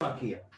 बाकी है।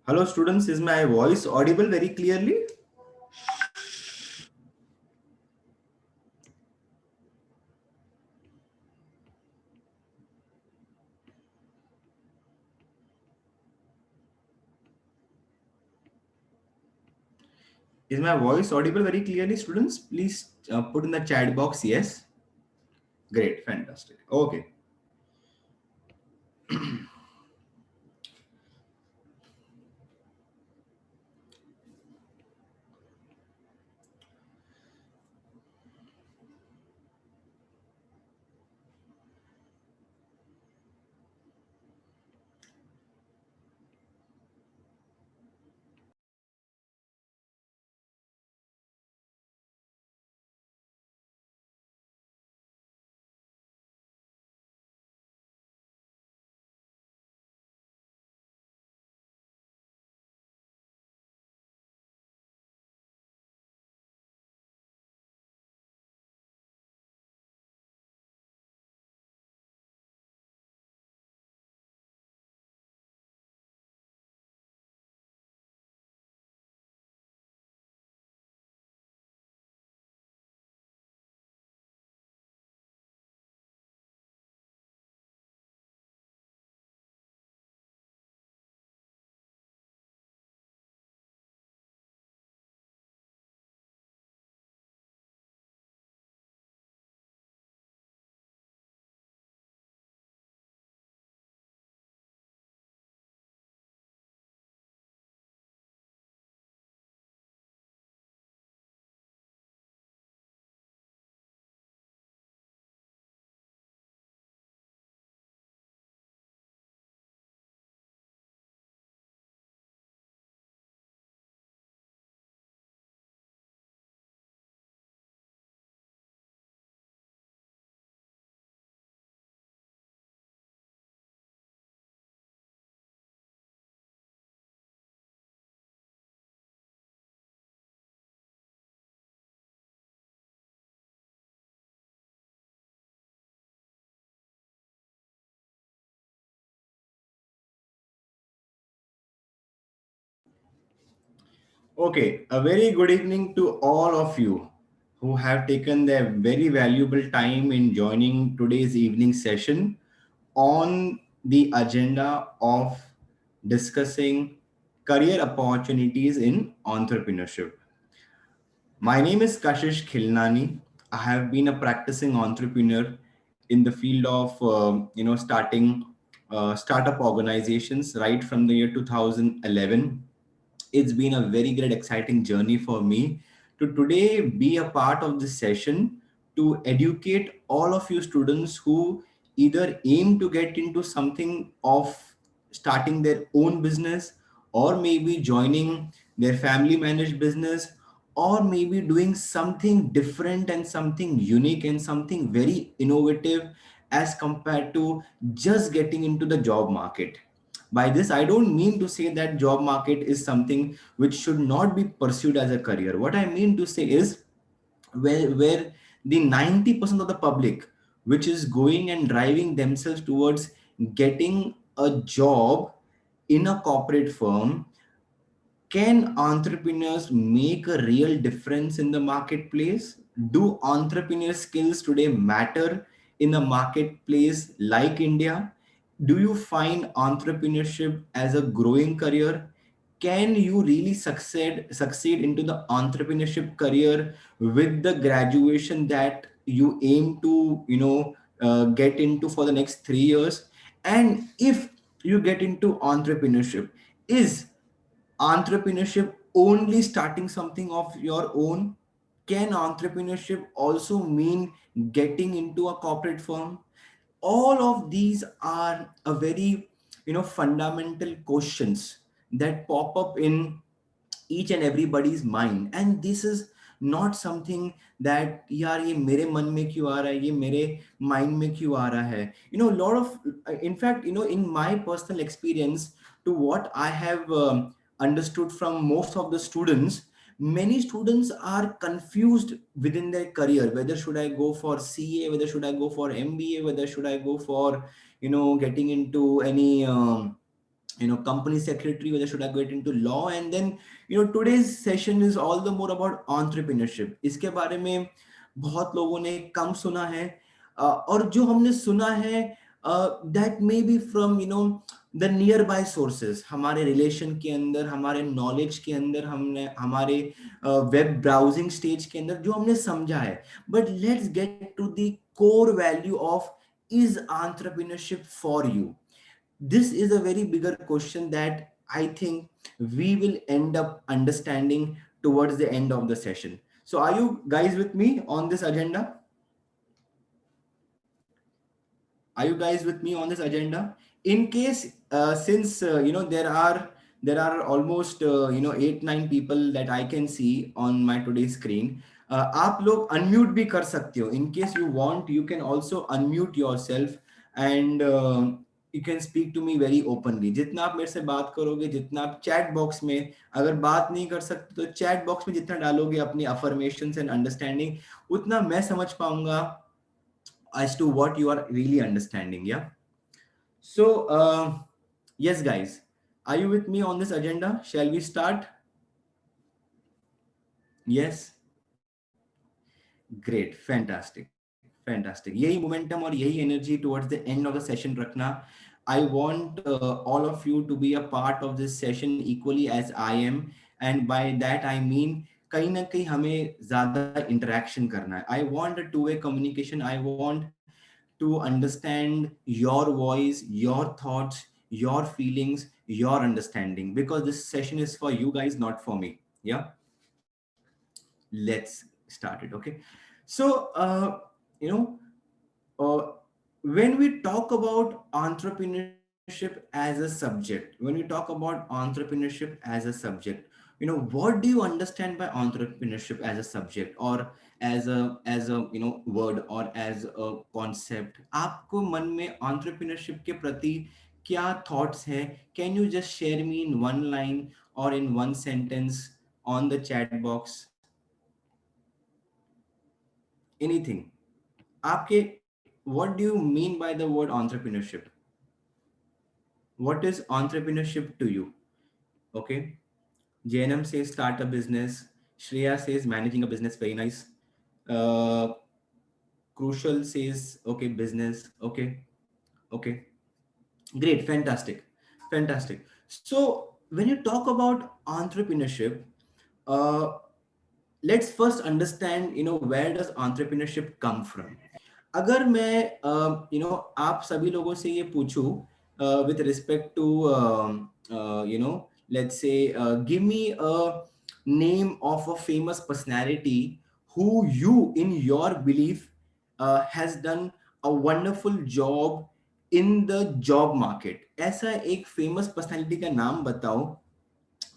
Hello students, is my voice audible very clearly? Is my voice audible very clearly, students? Please put in the chat box yes. Great, fantastic. Okay. Okay, a very good evening to all of you who have taken their very valuable time in joining today's evening session on the agenda of discussing career opportunities in entrepreneurship. My name is Kashish Khilnani. I have been a practicing entrepreneur in the field of starting startup organizations right from the year 2011. It's been a very great, exciting journey for me to today be a part of this session to educate all of you students who either aim to get into something of starting their own business, or maybe joining their family managed business, or maybe doing something different and something unique and something very innovative as compared to just getting into the job market. By this, I don't mean to say that job market is something which should not be pursued as a career. What I mean to say is where the 90% of the public which is going and driving themselves towards getting a job in a corporate firm, can entrepreneurs make a real difference in the marketplace? Do entrepreneur skills today matter in a marketplace like India? Do you find entrepreneurship as a growing career? Can you really succeed into the entrepreneurship career with the graduation that you aim to get into for the next 3 years? And if you get into entrepreneurship, is entrepreneurship only starting something of your own? Can entrepreneurship also mean getting into a corporate firm? All of these are a very fundamental questions that pop up in each and everybody's mind. And this is not something that यार ये मेरे मन में क्यों आ रहा है, ये मेरे mind में क्यों आ रहा है. Lot of, in fact, in my personal experience, to what I have understood from most of the students, many students are confused within their career, whether should I go for CA, whether should I go for MBA, whether should I go for getting into any company secretary, whether should I get into law. And then today's session is all the more about entrepreneurship. इसके बारे में बहुत लोगों ने कम सुना है, और जो हमने सुना है, that may be from the nearby sources, हमारे रिलेशन के अंदर, हमारे नॉलेज के अंदर, हमने हमारे वेब ब्राउजिंग स्टेज के अंदर जो हमने समझा है. But let's get to the core value of, is entrepreneurship for you? This is a very bigger question that I think we will end up understanding towards the end of the session. So are you guys with me on this agenda? Are you guys with me on this agenda? In case, since there are almost 8-9 people that I can see on my today's screen. आप लोग unmute भी कर सकते हो. In case you want, you can also unmute yourself and you can speak to me very openly. जितना आप मेरे से बात करोगे, जितना आप chat box में, अगर बात नहीं कर सकते तो chat box में जितना डालोगे अपनी affirmations and understanding, उतना मैं समझ पाऊंगा as to what you are really understanding. Yeah. So yes guys, are you with me on this agenda? Shall we start? Yes. Great. Fantastic. यही momentum और यही energy towards the end of the session रखना. I want all of you to be a part of this session equally as I am, and by that I mean कहीं ना कहीं हमें ज्यादा interaction करना है. I want a two-way communication. I want to understand your voice, your thoughts, your feelings, your understanding, because this session is for you guys, not for me. Yeah. Let's start it. Okay. So you know uh, when we talk about entrepreneurship as a subject, when we talk about entrepreneurship as a subject, what do you understand by entrepreneurship as a subject, or as a word, or as a concept? आपको मन में entrepreneurship के प्रति क्या thoughts है? Can you just share me in one line or in one sentence on the chat box? Anything. आपके, what do you mean by the word entrepreneurship? What is entrepreneurship to you? Okay. JNM says start a business. Shreya says managing a business, very nice. Uh, Crucial says okay, business. Okay, okay, great, fantastic, fantastic. So when you talk about entrepreneurship, uh, let's first understand, where does entrepreneurship come from. अगर मैं आप सभी लोगों से ये पूछूं with respect to let's say give me a name of a famous personality who you in your belief has done a wonderful job in the job market, ऐसा एक फेमस पर्सनालिटी का नाम बताओ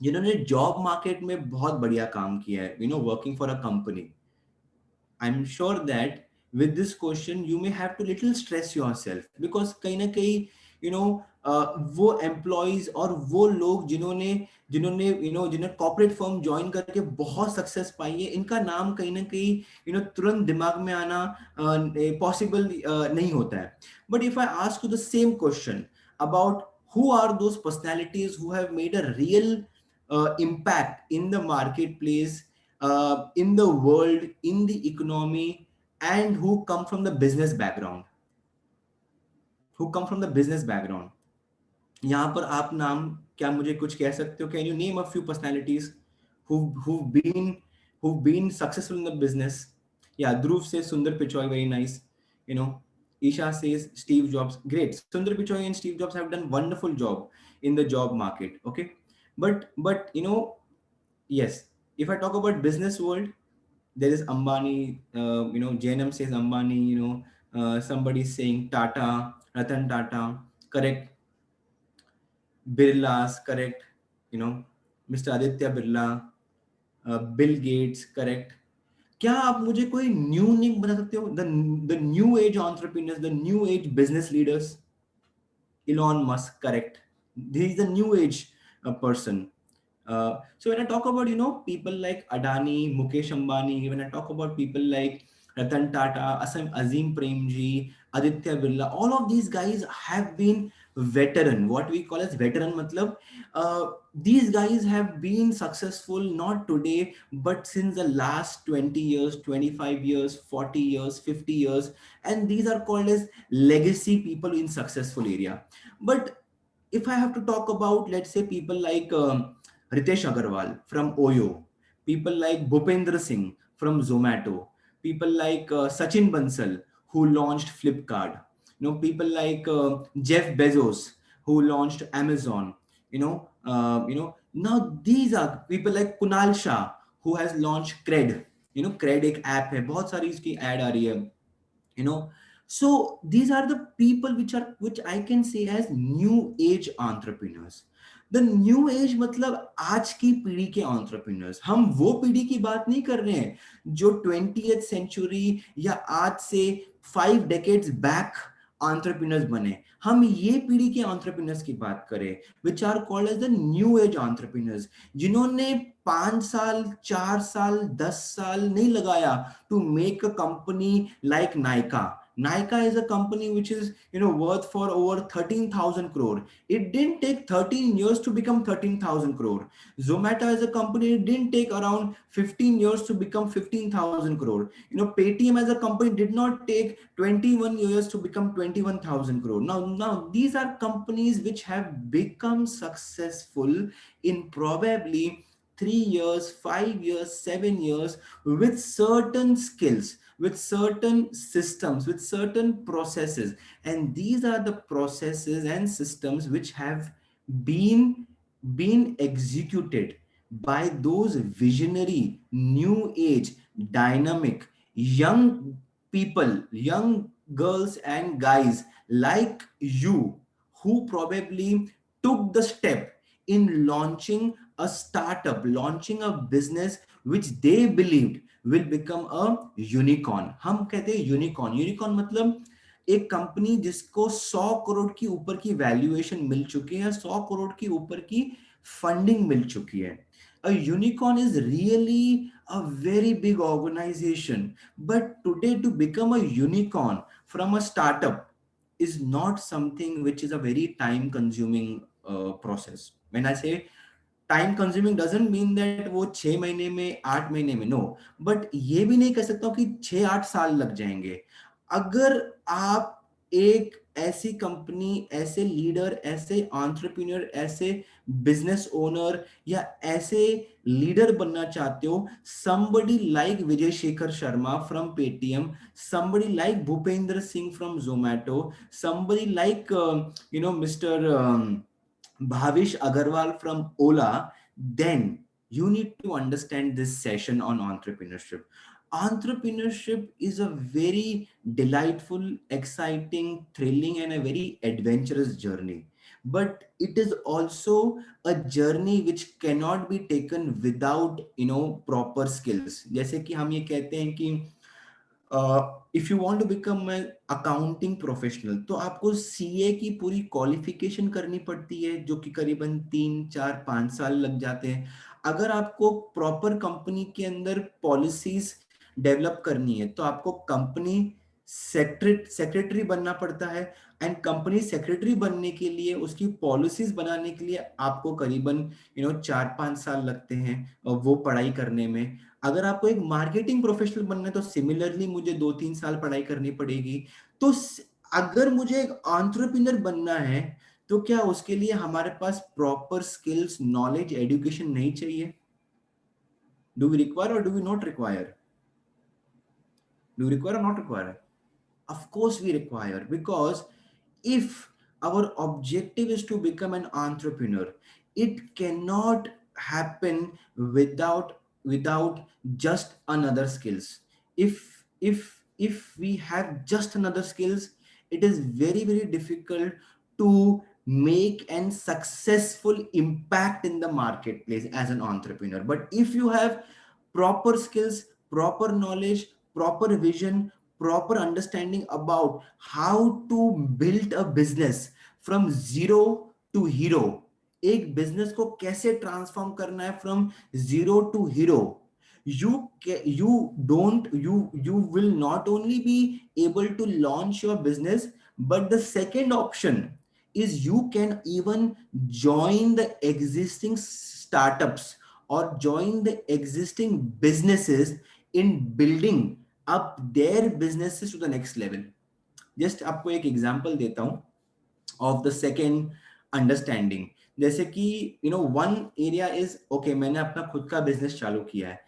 जिन्होंने जॉब मार्केट में बहुत बढ़िया काम किया है, working for a company. I'm sure that with this question you may have to little stress yourself because कहीं ना कहीं वो एम्प्लॉयज और वो लोग जिन्होंने जिन्होंने जिन्होंने कॉर्पोरेट फर्म ज्वाइन करके बहुत सक्सेस पाई है, इनका नाम कहीं ना कहीं तुरंत दिमाग में आना पॉसिबल नहीं होता है. But if I ask you the same question about who are those personalities who have made a real impact in the marketplace, in the world, in the economy, and who come from the business background, who come from the business background. यहाँ पर आप नाम क्या मुझे कुछ कह सकते हो? Can you name a few personalities who've been successful in the business? Yeah, Dhruv says Sundar Pichai, very nice. You know, Isha says Steve Jobs, great. Sundar Pichai and Steve Jobs have done wonderful job in the job market. Okay, but yes, if I talk about business world, there is Ambani, JNM says Ambani, somebody is saying Tata, Ratan Tata, correct. Birlas, correct. Mr. Aditya Birla, Bill Gates, correct. क्या आप मुझे कोई new name बता सकते हो? The new age entrepreneurs, the new age business leaders? Elon Musk, correct. He is the new age person. So when I talk about people like Adani, Mukesh Ambani, when I talk about people like Ratan Tata, Azim Premji, Aditya Birla, all of these guys have been veteran. What we call as veteran, matlab, these guys have been successful not today, but since the last 20 years, 25 years, 40 years, 50 years, and these are called as legacy people in successful area. But if I have to talk about, let's say, people like Ritesh Agarwal from Oyo, people like Bhupendra Singh from Zomato, people like Sachin Bansal who launched Flipkart, people like Jeff Bezos who launched Amazon, now these are people like Kunal Shah who has launched Cred. Cred एक app है, बहुत सारी इसकी add आ रही है. you know so these are the people which I can say as new age entrepreneurs. The new age मतलब आज की पीढ़ी के entrepreneurs. हम वो पीढ़ी की बात नहीं कर रहे हैं जो 20th century या आज से 5 decades back entrepreneurs बने. हम ये पीढ़ी के entrepreneurs की बात करें which are called as the new age entrepreneurs, जिन्होंने 5 साल, 4 साल, 10 साल नहीं लगाया to make a company like Nykaa. Nykaa is a company which is worth for over 13,000 crore. It didn't take 13 years to become 13,000 crore. Zomato is a company, it didn't take around 15 years to become 15,000 crore. Paytm as a company did not take 21 years to become 21,000 crore. Now these are companies which have become successful in probably 3 years, 5 years, 7 years with certain skills, with certain systems, with certain processes. And these are the processes and systems which have been executed by those visionary, new age, dynamic, young people, young girls and guys like you who probably took the step in launching a startup, launching a business which they believed will become a unicorn. हम कहते हैं unicorn. Unicorn मतलब एक company जिसको 100 करोड़ की ऊपर की valuation मिल चुकी है, 100 करोड़ की ऊपर की फंडिंग मिल चुकी है. A unicorn is really a very big organization, but today to become a unicorn from a startup is not something which is a very time consuming process. When I say time consuming doesn't mean that वो 6 महीने में, 8 महीने में, no, but ये भी नहीं कह सकता हूँ कि 6-8 साल लग जाएंगे। अगर आप एक ऐसी कंपनी, ऐसे लीडर, ऐसे एंटरप्रेन्योर, ऐसे बिजनेस ओनर या ऐसे लीडर बनना चाहते हो, somebody like Vijay Shekhar Sharma from Paytm, somebody like Bhupendra Singh from Zomato, somebody like Mr. Bhavish Agarwal from Ola, then you need to understand this session on entrepreneurship. Entrepreneurship is a very delightful, exciting, thrilling, and a very adventurous journey. But it is also a journey which cannot be taken without proper skills. जैसे कि हम ये कहते हैं कि if you want to become an accounting professional, तो आपको CA की पूरी क्वालिफिकेशन करनी पड़ती है, जो कि करीबन 3-4-5 साल लग जाते हैं। अगर आपको प्रॉपर कंपनी के अंदर पॉलिसीज डेवलप करनी है, तो आपको कंपनी सेक्रेटरी बनना पड़ता है। एंड कंपनी सेक्रेटरी बनने के लिए, उसकी पॉलिसीज बनाने के लिए आपको करीबन 4-5 साल लगते हैं वो पढ़ाई करने में। अगर आपको एक मार्केटिंग प्रोफेशनल बनना है, तो सिमिलरली मुझे 2-3 साल पढ़ाई करनी पड़ेगी। तो अगर मुझे एक एंटरप्रेन्योर बनना है, तो क्या उसके लिए हमारे पास प्रॉपर स्किल्स, नॉलेज, एजुकेशन नहीं चाहिए? डू वी रिक्वायर और do we not require? Do require और not require? Of course, we require, because if our objective is to become an entrepreneur, it cannot happen without just another skills. If we have just another skills, it is very difficult to make an successful impact in the marketplace as an entrepreneur. But if you have proper skills, proper knowledge, proper vision, proper understanding about how to build a business from zero to hero, एक business को कैसे transform करना है from zero to hero, you will not only be able to launch your business, but the second option is you can even join the existing startups or join the existing businesses in building up their businesses to the next level. Just आपको एक example देता हूं of the second understanding. जैसे कि one area is, okay, मैंने अपना खुद का बिजनेस चालू किया है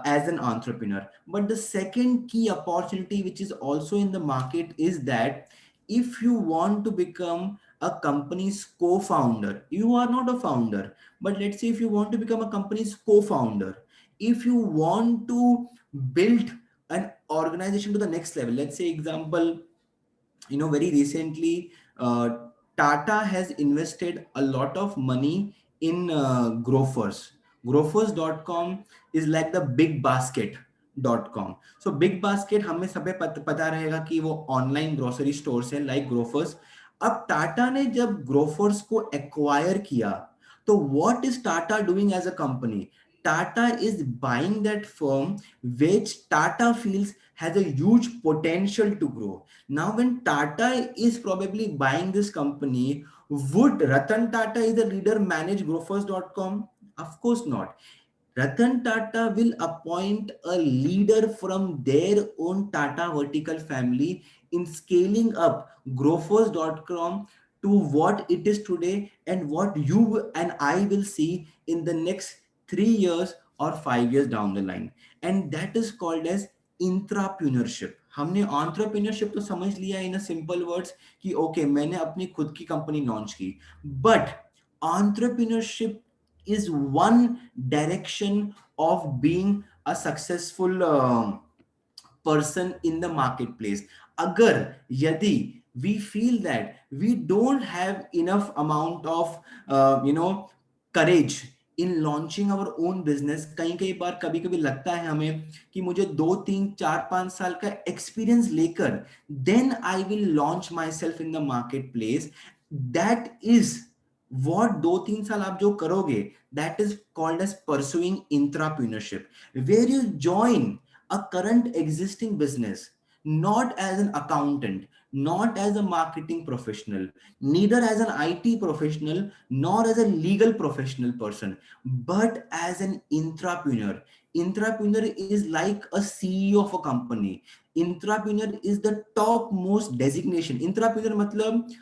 as an entrepreneur, but the second key opportunity which is also in the market is that if you want to become a company's co-founder, you are not a founder, but let's say if you want to become a company's co-founder, if you want to build an organization to the next level, let's say example, very recently, Tata has invested a lot of money in Grofers. Grofers.com is like the big basket.com. So big basket हमें सबे पता रहेगा कि वो online grocery stores है like Grofers. अब टाटा ने जब ग्रोफर्स को एक्वायर किया, तो what is Tata doing as a company? Tata is buying that firm which Tata feels has a huge potential to grow. Now, when Tata is probably buying this company, would Ratan Tata is the leader manage Grofers.com? Of course not. Ratan Tata will appoint a leader from their own Tata vertical family in scaling up Grofers.com to what it is today and what you and I will see in the next 3 years or 5 years down the line. And that is called as intrapreneurship. हमने entrepreneurship तो समझ लिया in simple words कि okay मैंने अपनी खुद की company launch की, but entrepreneurship is one direction of being a successful person in the marketplace. Agar yadi we feel that we don't have enough amount of courage in launching our own business, कई बार कभी कभी लगता है हमें कि मुझे 2-3-4-5 साल का एक्सपीरियंस लेकर then I will launch my self in the market place. That is what 2-3 साल आप जो करोगे, that is called as pursuing intrapreneurship, where you join a current existing business not as an accountant, not as a marketing professional, neither as an IT professional, nor as a legal professional person, but as an intrapreneur. Intrapreneur is like a CEO of a company. Intrapreneur is the topmost designation. Intrapreneur matlab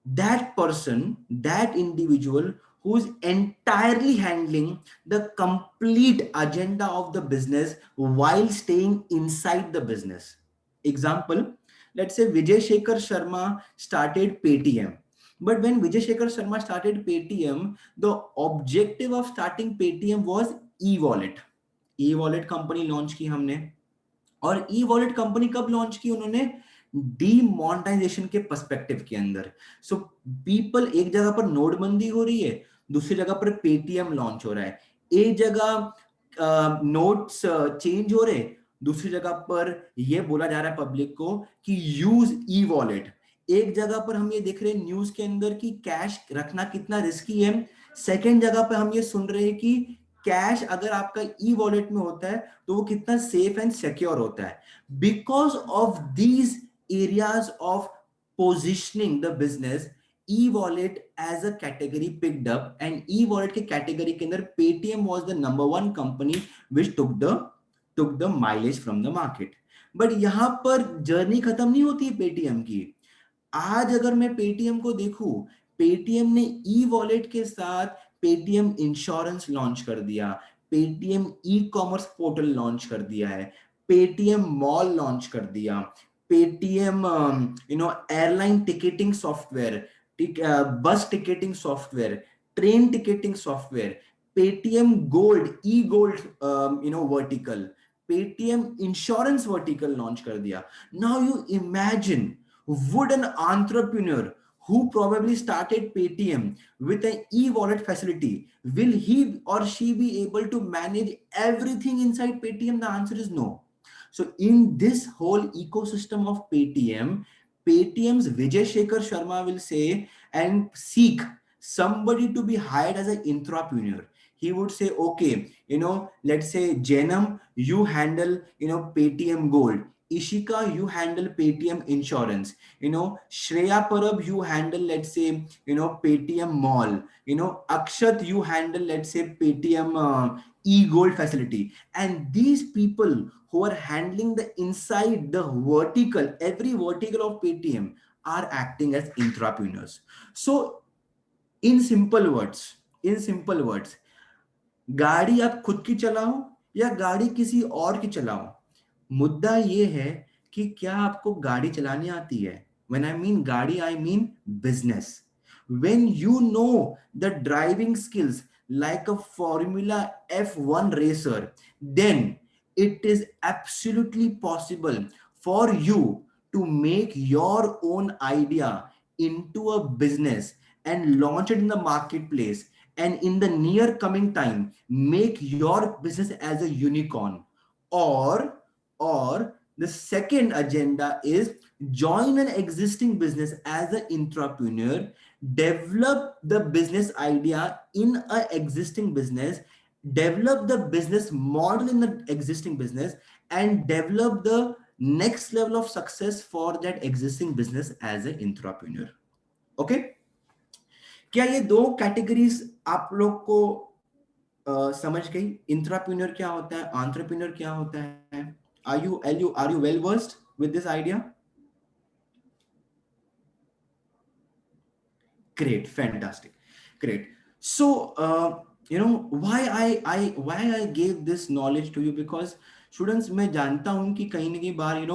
that person, that individual who's entirely handling the complete agenda of the business while staying inside the business. Example, let's say Vijay Shekhar Sharma started Paytm. But when Vijay Shekhar Sharma started Paytm, the objective of starting Paytm was e-wallet. E-wallet company launch की हमने, और e wallet company कब launch की उन्होंने, demonetisation के perspective के अंदर. So people, एक जगह पर नोटबंदी हो रही है, दूसरी जगह पर पेटीएम लॉन्च हो रहा है, एक जगह नोट्स चेंज हो रहे, दूसरी जगह पर यह बोला जा रहा है पब्लिक को कि यूज ई वॉलेट. एक जगह पर हम ये देख रहे हैं न्यूज के अंदर कि कैश रखना कितना रिस्की है, सेकेंड जगह पर हम ये सुन रहे हैं कि कैश अगर आपका ई वॉलेट में होता है तो वो कितना सेफ एंड सिक्योर होता है. Because of these areas of positioning the business, e wallet as a category picked up, and e wallet के कैटेगरी के अंदर Paytm was the number one company which took the mileage from the market. But यहां पर journey खत्म नहीं होती Paytm की. आज अगर मैं पेटीएम को देखूं, पेटीएम ने ई वॉलेट के साथ पेटीएम इंश्योरेंस लॉन्च कर दिया, Paytm e commerce portal launch कर दिया है, पेटीएम मॉल लॉन्च कर दिया, Paytm airline ticketing software, bus ticketing software, train ticketing software, Paytm gold, e gold vertical, Paytm insurance vertical launch कर दिया. Now you imagine, would an entrepreneur who probably started Paytm with an e-wallet facility, will he or she be able to manage everything inside Paytm? The answer is no. So in this whole ecosystem of Paytm, Paytm's Vijay Shekhar Sharma will say and seek somebody to be hired as an intrapreneur. He would say, okay, let's say Janam, you handle, Paytm Gold. Ishika, you handle Paytm insurance. Shreya Parab, you handle, let's say, Paytm mall. Akshat, you handle, let's say, Paytm e-gold facility. And these people who are handling the inside, the vertical, every vertical of Paytm are acting as intrapreneurs. So in simple words, गाड़ी आप खुद की चलाओ या गाड़ी किसी और की चलाओ, मुद्दा ये है कि क्या आपको गाड़ी चलानी आती है. When I mean गाड़ी, I mean business. When you know the driving skills like a Formula F1 racer, then it is absolutely possible for you to make your own idea into a business and launch it in the marketplace, and in the near coming time make your business as a unicorn. Or the second agenda is join an existing business as an entrepreneur, develop the business idea in an existing business, develop the business model in the existing business, and develop the next level of success for that existing business as an entrepreneur. Okay, क्या ये दो categories आप लोग को समझ गई? Intrapreneur क्या होता है, एंटरप्रेन्योर क्या होता है? Are you well versed with this idea? Great, fantastic, great. So why I gave this knowledge to you, because students, मैं जानता हूं कि कहीं ना कहीं बार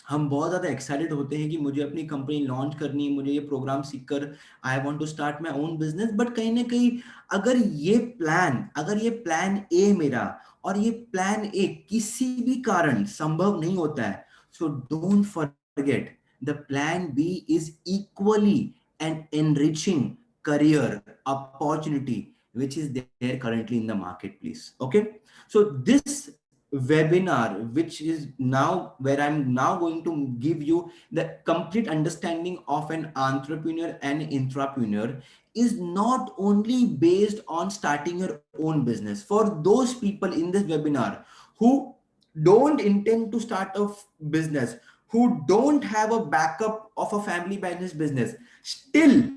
हम बहुत ज़्यादा एक्साइटेड होते हैं कि मुझे अपनी कंपनी लॉन्च करनी है, मुझे ये प्रोग्राम सीखकर I want to start my own business. But कहीं ना कहीं अगर ये प्लान ए मेरा और ये प्लान ए किसी भी कारण संभव नहीं होता है, so don't forget the plan B is equally an enriching career opportunity which is there currently in the marketplace. Okay, so this webinar, which is now where I'm now going to give you the complete understanding of an entrepreneur and intrapreneur, is not only based on starting your own business. For those people in this webinar who don't intend to start a business, who don't have a backup of a family business, still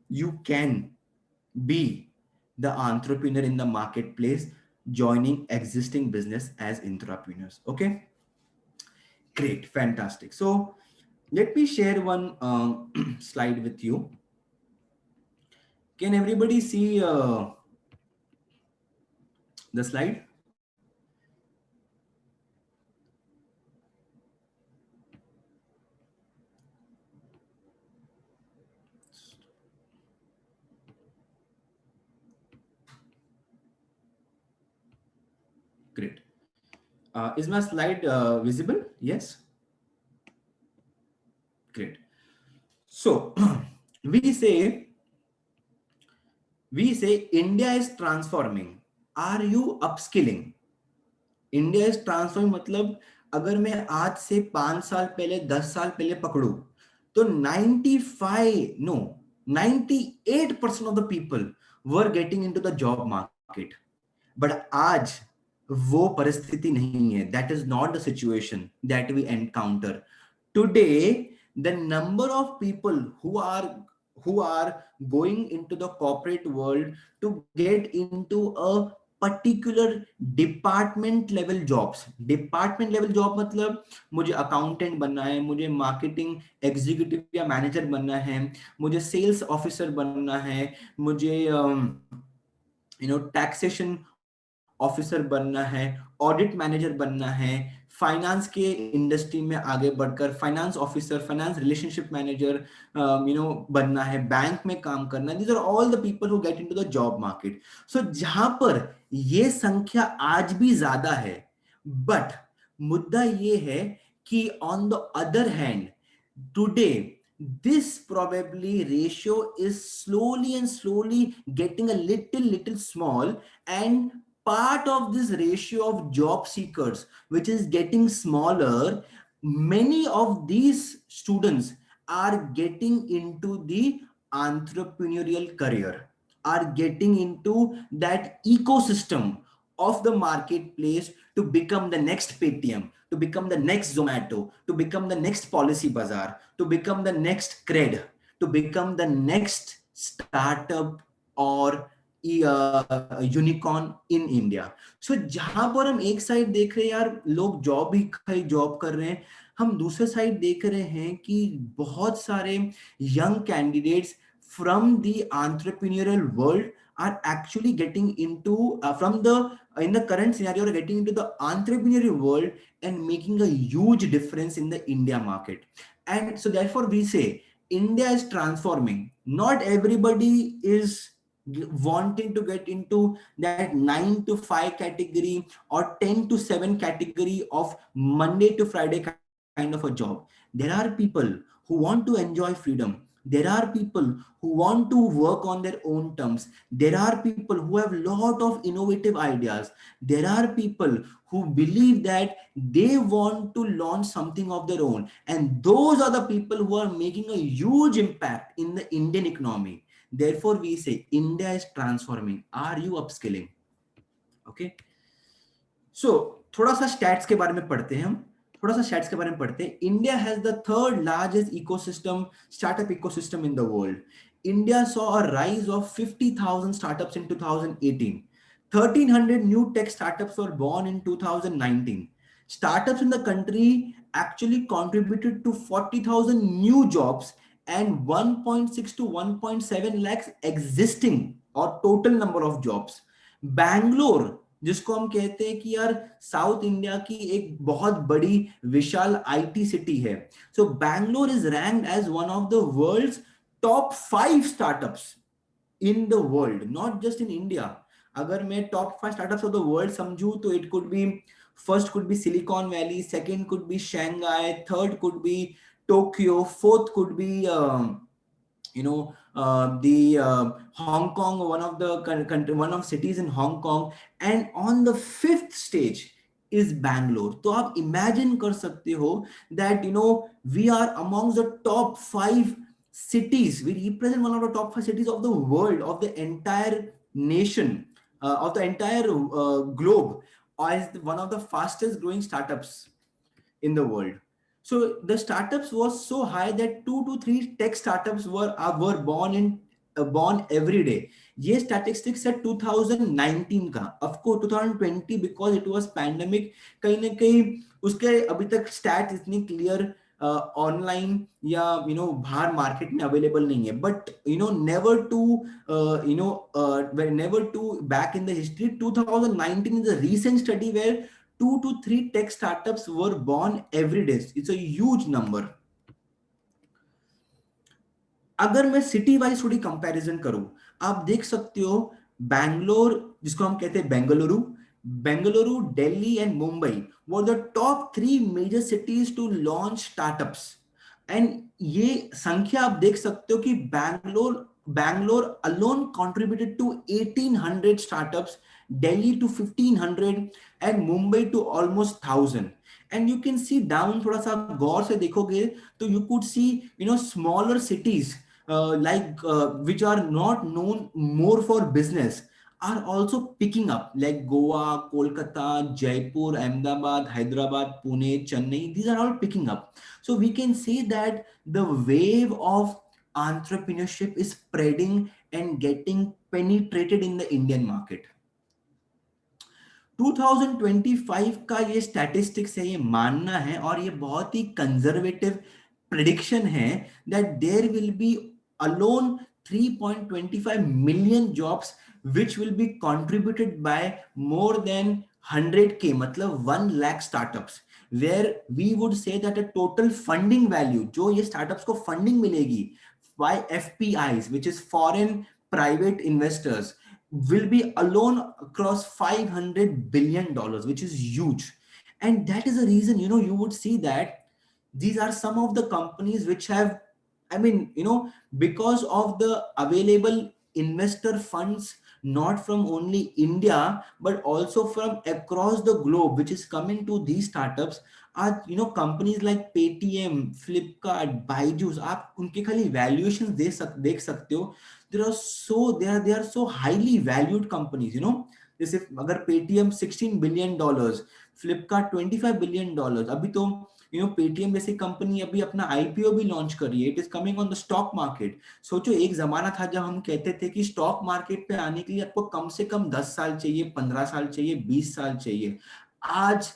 you can be the entrepreneur in the marketplace, joining existing business as entrepreneurs. Okay, great, fantastic. So let me share one slide with you. Can everybody see the slide? Great. Is my slide visible? Yes. Great. So we say we say India is transforming. Are you upskilling? India is transforming मतलब अगर मैं आज से 5 साल पहले 10 साल पहले पकड़ू तो 95 no 98% of the people were getting into the job market but आज वो परिस्थिति नहीं है that is not the situation that we encounter today the number of people who are going into the corporate world to get into a particular department level jobs department level job मतलब मुझे accountant बनना है मुझे marketing executive या manager बनना है मुझे sales officer बनना है मुझे टैक्सेशन ऑफिसर बनना है ऑडिट मैनेजर बनना है फाइनेंस के इंडस्ट्री में आगे बढ़कर finance officer finance relationship manager बनना है बैंक में काम करना है these are all the people who get into the job market so जहां पर ये संख्या आज भी ज्यादा है बट मुद्दा ये है कि on the other hand today this probably ratio is slowly and slowly getting a little small and part of this ratio of job seekers which is getting smaller many of these students are getting into the entrepreneurial career are getting into that ecosystem of the marketplace to become the next Paytm, to become the next Zomato, to become the next Policy Bazaar, to become the next Cred, to become the next startup or unicorn in India so जहां पर हम एक side देख रहे हैं यार लोग job कर रहे हैं हम दूसरे साइड देख रहे हैं कि बहुत सारे young candidates from the entrepreneurial world are actually getting into from the in the current scenario are getting into the entrepreneurial world and making a huge difference in the India market. And so therefore we say India is transforming. Not everybody is wanting to get into that 9 to 5 category or 10 to 7 category of Monday to Friday kind of a job. There are people who want to enjoy freedom. There are people who want to work on their own terms. There are people who have lot of innovative ideas. There are people who believe that they want to launch something of their own, and those are the people who are making a huge impact in the Indian economy. Therefore we say India is transforming. Are you upskilling? Okay, so थोड़ा सा stats के बारे में पढ़ते हैं हम थोड़ा सा स्टैट्स के बारे में पढ़ते हैं India has the third largest ecosystem startup ecosystem in the world India saw a rise of 50,000 startups in 2018 1,300 new tech startups were born in 2019 startups in the country actually contributed to 40,000 new jobs and 1.6 to 1.7 lakhs existing or total number of jobs Bangalore जिसको हम कहते हैं कि यार south India की एक बहुत बड़ी विशाल आईटी सिटी है so Bangalore is ranked as one of the world's top 5 startups in the world not just in India अगर मैं top 5 startups of the world समझू तो it could be first could be Silicon Valley second could be Shanghai third could be Tokyo fourth could be the Hong Kong, one of cities in Hong Kong, and on the 5th stage is Bangalore. तो आप imagine कर सकते हो that we are amongst the top 5 cities. We represent one of the top 5 cities of the world, of the entire nation, of the entire globe, as one of the fastest growing startups. in the world. So the startups was so high that 2 to 3 tech startups were born every day. ये statistics है 2019 का. Of course 2020 because it was pandemic, कहीं ना कहीं उसके अभी तक stat इतनी clear ऑनलाइन या बाहर मार्केट में अवेलेबल नहीं है. But never to never to back in the history, 2019 is a recent study where 2 to 3 tech startups were born every day. It's a huge number. अगर मैं सिटी वाइज थोड़ी comparison करूं, आप देख सकते हो बैंगलोर, जिसको हम कहते हैं Bengaluru, Bengaluru, Delhi and Mumbai were the top 3 major cities to launch startups. And ये संख्या आप देख सकते हो कि Bangalore alone contributed to 1800 startups, Delhi to 1500 and Mumbai to almost 1000. And you can see down, थोड़ा सा गौर से देखोगे तो you could see smaller cities which are not known more for business are also picking up, like Goa, Kolkata, Jaipur, Ahmedabad, Hyderabad, Pune, Chennai. These are all picking up. So we can say that the wave of entrepreneurship is spreading and getting penetrated in the Indian market. 2025 का ये statistics है, ये मानना है और ये बहुत ही conservative prediction है that there will be alone 3.25 million jobs which will be contributed by more than 100K, मतलब 1 lakh startups, where we would say that a total funding value, जो ये startups को funding मिलेगी by FPIs, which is foreign private investors, will be alone across $500 billion, which is huge. And that is the reason, you would see that these are some of the companies which have, because of the available investor funds, not from only India, but also from across the globe, which is coming to these startups, are, companies like Paytm, Flipkart, Byju's, आप उनके खाली valuations देख सकते हो. They are so highly valued companies. जैसे अगर Paytm $16 billion, Flipkart $25 billion, अभी तो Paytm जैसी कंपनी अभी अपना IPO भी लॉन्च कर रही है. It is coming on the stock market. सोचो, एक जमाना था जब हम कहते थे कि स्टॉक मार्केट पे आने के लिए आपको कम से कम 10 साल चाहिए, 15 साल चाहिए, 20 साल चाहिए. आज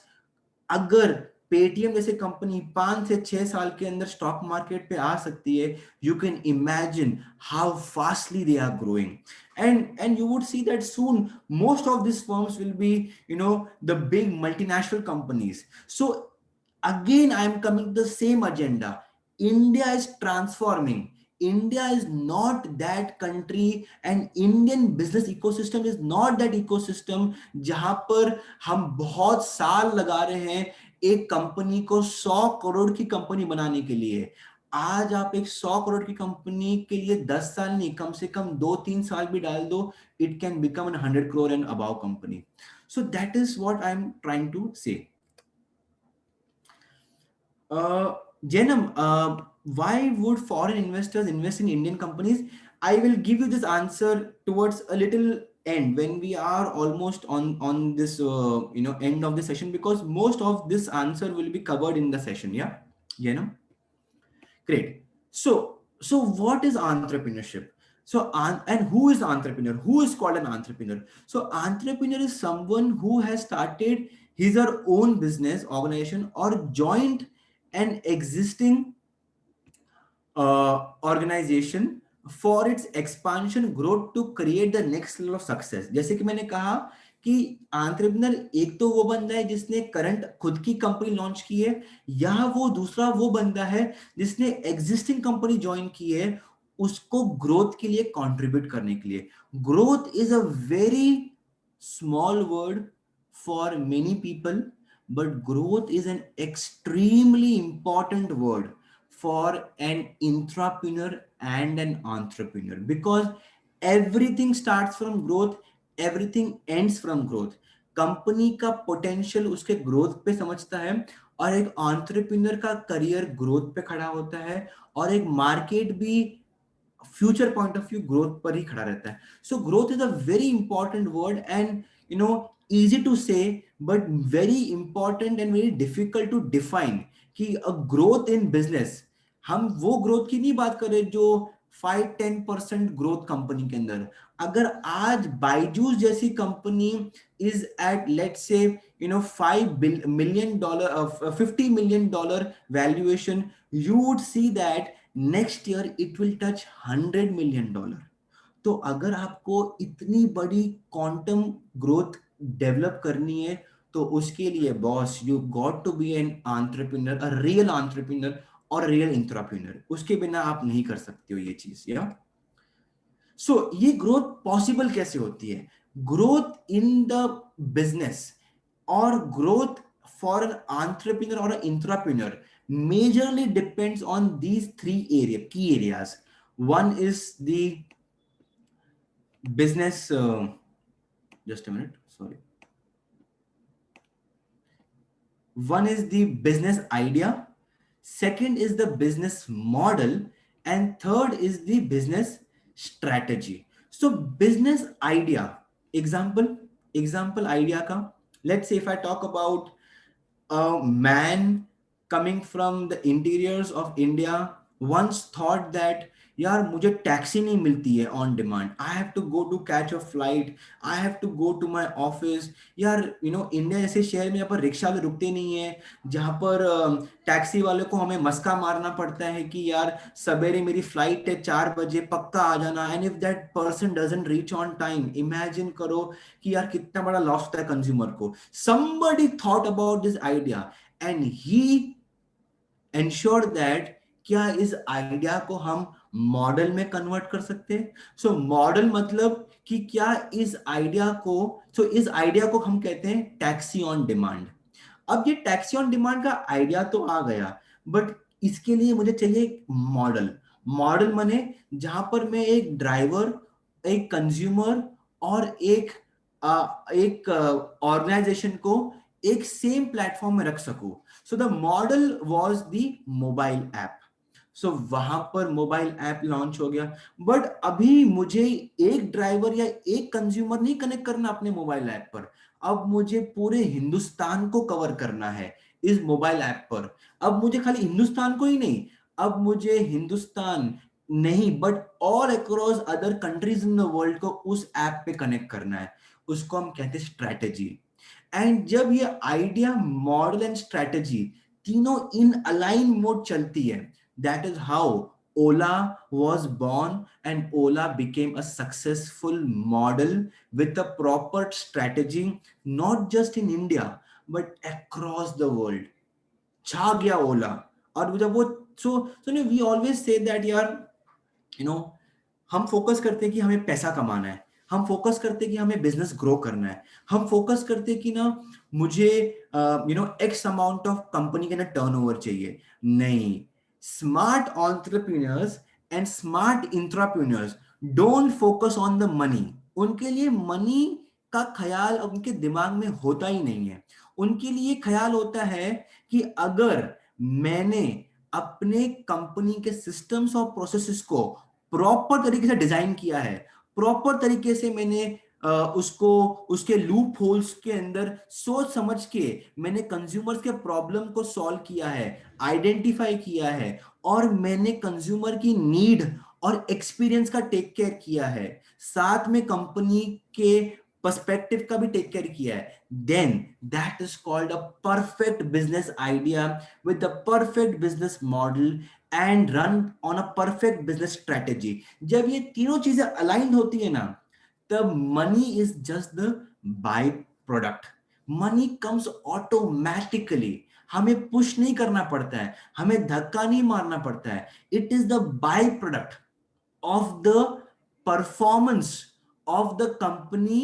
अगर पेटीएम जैसे कंपनी 5 से 6 साल के अंदर स्टॉक मार्केट पे आ सकती है, you can imagine how fastly they are growing. and you would see that soon most of these firms will be the big multinational companies. So again, I am coming to the same agenda. India is transforming. India is not that country, and Indian business ecosystem is not that ecosystem जहां पर हम बहुत साल लगा रहे हैं एक company को 100 करोड़ की कंपनी बनाने के लिए. आज आप एक 100 करोड़ की कंपनी के लिए 10 साल नहीं, कम से कम 2-3 साल भी डाल दो, it can become 100 crore and above company. So that is what I'm trying to say. Janam, why would foreign investors invest in Indian companies? I will give you this answer towards a little end, when we are almost on this end of the session, because most of this answer will be covered in the session. Yeah, Janam. Great. So what is entrepreneurship? So and who is entrepreneur? Who is called an entrepreneur? So entrepreneur is someone who has started his or own business organization or joined an existing organization for its expansion growth to create the next level of success. जैसे कि मैंने कहा कि entrepreneur एक तो वो बंदा है जिसने करंट खुद की कंपनी लॉन्च की है, या वो दूसरा वो बंदा है जिसने एग्जिस्टिंग कंपनी ज्वाइन की है उसको ग्रोथ के लिए कंट्रीब्यूट करने के लिए. Growth is a very small word for many people, but growth is an extremely important word for an intrapreneur and an entrepreneur, because everything starts from growth, everything ends from growth. Company का potential उसके growth पे समझता है, और एक entrepreneur का career growth पे खड़ा होता है, और एक मार्केट भी future point of view growth पर ही खड़ा रहता है. So growth is a very important word, and easy to say, but very important and very difficult to define कि अ ग्रोथ इन बिजनेस, हम वो ग्रोथ की नहीं बात करें जो 5-10% ग्रोथ कंपनी के अंदर। अगर आज बाइजूस जैसी company is eight let's say $5 million, $50 million valuation, you would see that next year it will touch $100 million। तो अगर आपको इतनी बड़ी क्वांटम ग्रोथ डेवलप करनी है, तो उसके लिए boss you got to be an entrepreneur, a real entrepreneur और रियल एंटरप्रेन्योर। उसके बिना आप नहीं कर सकते हो ये चीज, या सो ये ग्रोथ पॉसिबल कैसे होती है? ग्रोथ इन द बिजनेस और ग्रोथ फॉर एन एंटरप्रेन्योर और entrepreneur majorly depends on these key areas. One is the business, just a minute, sorry. One is the business idea, second is the business model, and third is the business strategy. So business idea, example idea ka, let's say if I talk about a man coming from the interiors of India once thought that यार मुझे taxi नहीं मिलती है on demand, I have to go to catch a flight, I have to go to my office. यार India जैसे शहर में यहाँ पर रिक्शा भी रुकते नहीं है, जहाँ पर टैक्सी वाले को हमें मस्का मारना पड़ता है कि यार सवेरे मेरी फ्लाइट है 4 बजे, पक्का आ जाना। And if that person doesn't reach on time, imagine करो कि यार कितना बड़ा लॉस होता है कंज्यूमर को। somebody thought about this idea and he ensured that क्या इस आइडिया को हम मॉडल में कन्वर्ट कर सकते हैं। सो मॉडल मतलब कि क्या इस आइडिया को, इस आइडिया को हम कहते हैं टैक्सी ऑन डिमांड। अब ये टैक्सी ऑन डिमांड का आइडिया तो आ गया, बट इसके लिए मुझे चाहिए एक मॉडल। मॉडल माने जहां पर मैं एक ड्राइवर, एक कंज्यूमर और एक ऑर्गेनाइजेशन को एक सेम प्लेटफॉर्म में रख सकूं। So the model was the mobile app. सो वहां पर मोबाइल ऐप लॉन्च हो गया, बट अभी मुझे एक ड्राइवर या एक कंज्यूमर नहीं कनेक्ट करना अपने मोबाइल ऐप पर। अब मुझे पूरे हिंदुस्तान को कवर करना है इस मोबाइल ऐप पर। अब मुझे खाली हिंदुस्तान को ही नहीं, अब मुझे हिंदुस्तान नहीं but all across other countries in the world को उस ऐप पे कनेक्ट करना है। उसको हम कहते हैं स्ट्रैटेजी। एंड जब ये आइडिया, मॉडल एंड स्ट्रैटेजी तीनों इन अलाइन मोड चलती है, that is how Ola was born, and Ola became a successful model with a proper strategy, not just in India but across the world. छा गया ओला। और जब वो वी ऑलवेज से दैट यार you know हम focus करते हैं कि हमें पैसा कमाना है, हम फोकस करते हैं कि हमें बिजनेस ग्रो करना है, हम फोकस करते हैं कि ना मुझे एक्स अमाउंट ऑफ कंपनी का ना टर्नओवर चाहिए। नहीं, smart entrepreneurs and smart intrapreneurs don't focus on the money. उनके लिए मनी का ख्याल उनके दिमाग में होता ही नहीं है। उनके लिए ख्याल होता है कि अगर मैंने अपने कंपनी के सिस्टम्स और प्रोसेसेस को प्रॉपर तरीके से डिजाइन किया है, प्रॉपर तरीके से मैंने उसको उसके लूप होल्स के अंदर सोच समझ के मैंने कंज्यूमर्स के प्रॉब्लम को सॉल्व किया है, आइडेंटिफाई किया है, और मैंने कंज्यूमर की नीड और एक्सपीरियंस का टेक केयर किया है, साथ में कंपनी के पर्सपेक्टिव का भी टेक केयर किया है, then that is called a perfect business idea with the perfect business model and run on a perfect business strategy. जब ये तीनों चीजें अलाइंड होती है ना, तब money is just the by product. Money comes automatically, हमें पुश नहीं करना पड़ता है, हमें धक्का नहीं मारना पड़ता है। It is the by product of the performance of the company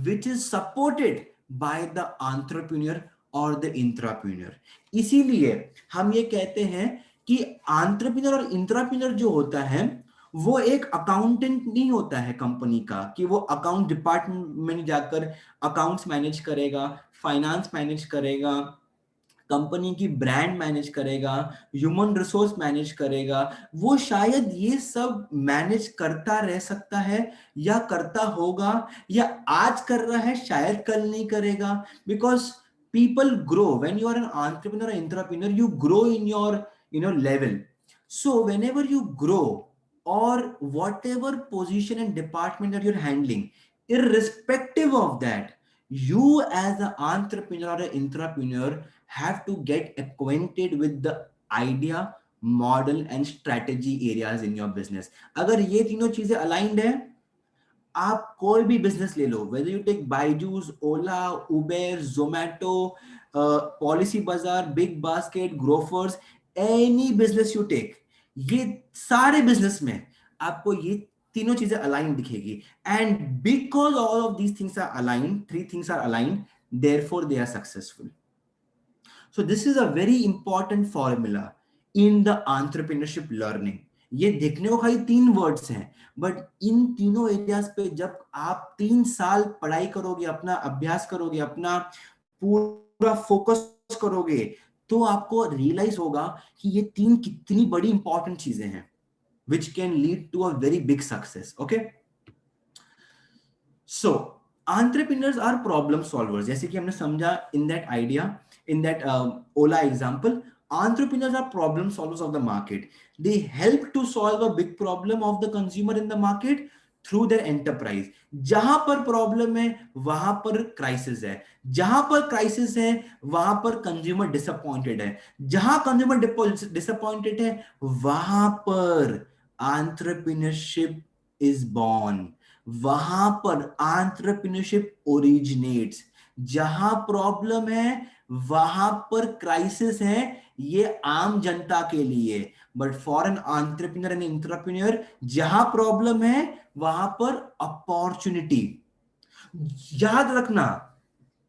which is supported by the entrepreneur or the intrapreneur। इसीलिए हम ये कहते हैं कि एंटरप्रेन्योर और इंट्राप्रेन्योर जो होता है वो एक अकाउंटेंट नहीं होता है कंपनी का, कि वो अकाउंट डिपार्टमेंट में जाकर अकाउंट्स मैनेज करेगा, फाइनेंस मैनेज करेगा, कंपनी की ब्रांड मैनेज करेगा, ह्यूमन रिसोर्स मैनेज करेगा, वो शायद ये सब मैनेज करता रह सकता है या करता होगा, या आज कर रहा है शायद कल नहीं करेगा. Because people grow when you are an entrepreneur or entrepreneur, you grow in your level. So whenever you grow, or whatever position and department that you're handling, irrespective of that, you as an entrepreneur or an entrepreneur have to get acquainted with the idea, model and strategy areas in your business. अगर ये तीनों चीजें aligned है, आप कोई भी business ले लो, whether you take Byju's, Ola, Uber, Zomato, policy bazaar, big basket, Grofers, any business you take, ये सारे बिजनेस में आपको ये तीनों चीजें अलाइन दिखेगी. And because all of these things are align, three things are align, therefore they are successful. So this is a very important formula in the entrepreneurship learning. ये देखने को खाली 3 वर्ड्स हैं, बट इन तीनों areas पे जब आप 3 साल पढ़ाई करोगे, अपना अभ्यास करोगे, अपना पूरा फोकस करोगे, तो आपको रियलाइज होगा कि ये 3 कितनी बड़ी इंपॉर्टेंट चीजें हैं, which can lead to a very big success. Okay, so entrepreneurs are problem solvers. जैसे कि हमने समझा in that idea, in that Ola example, entrepreneurs are problem solvers of the market. They help to solve a big problem of the consumer in the market through their enterprise. जहां पर problem है वहां पर crisis है, जहां पर crisis है वहां पर कंज्यूमर डिसअपॉइंटेड है, जहां कंज्यूमर डिसअपॉइंटेड है वहां पर एंटरप्रेन्योरशिप इज बॉर्न, वहां पर एंटरप्रेन्योरशिप ओरिजिनेट्स. जहां प्रॉब्लम है वहां पर क्राइसिस है, ये आम जनता के लिए. But for an entrepreneur and entrepreneur, जहां प्रॉब्लम है वहां पर अपॉर्चुनिटी. याद रखना,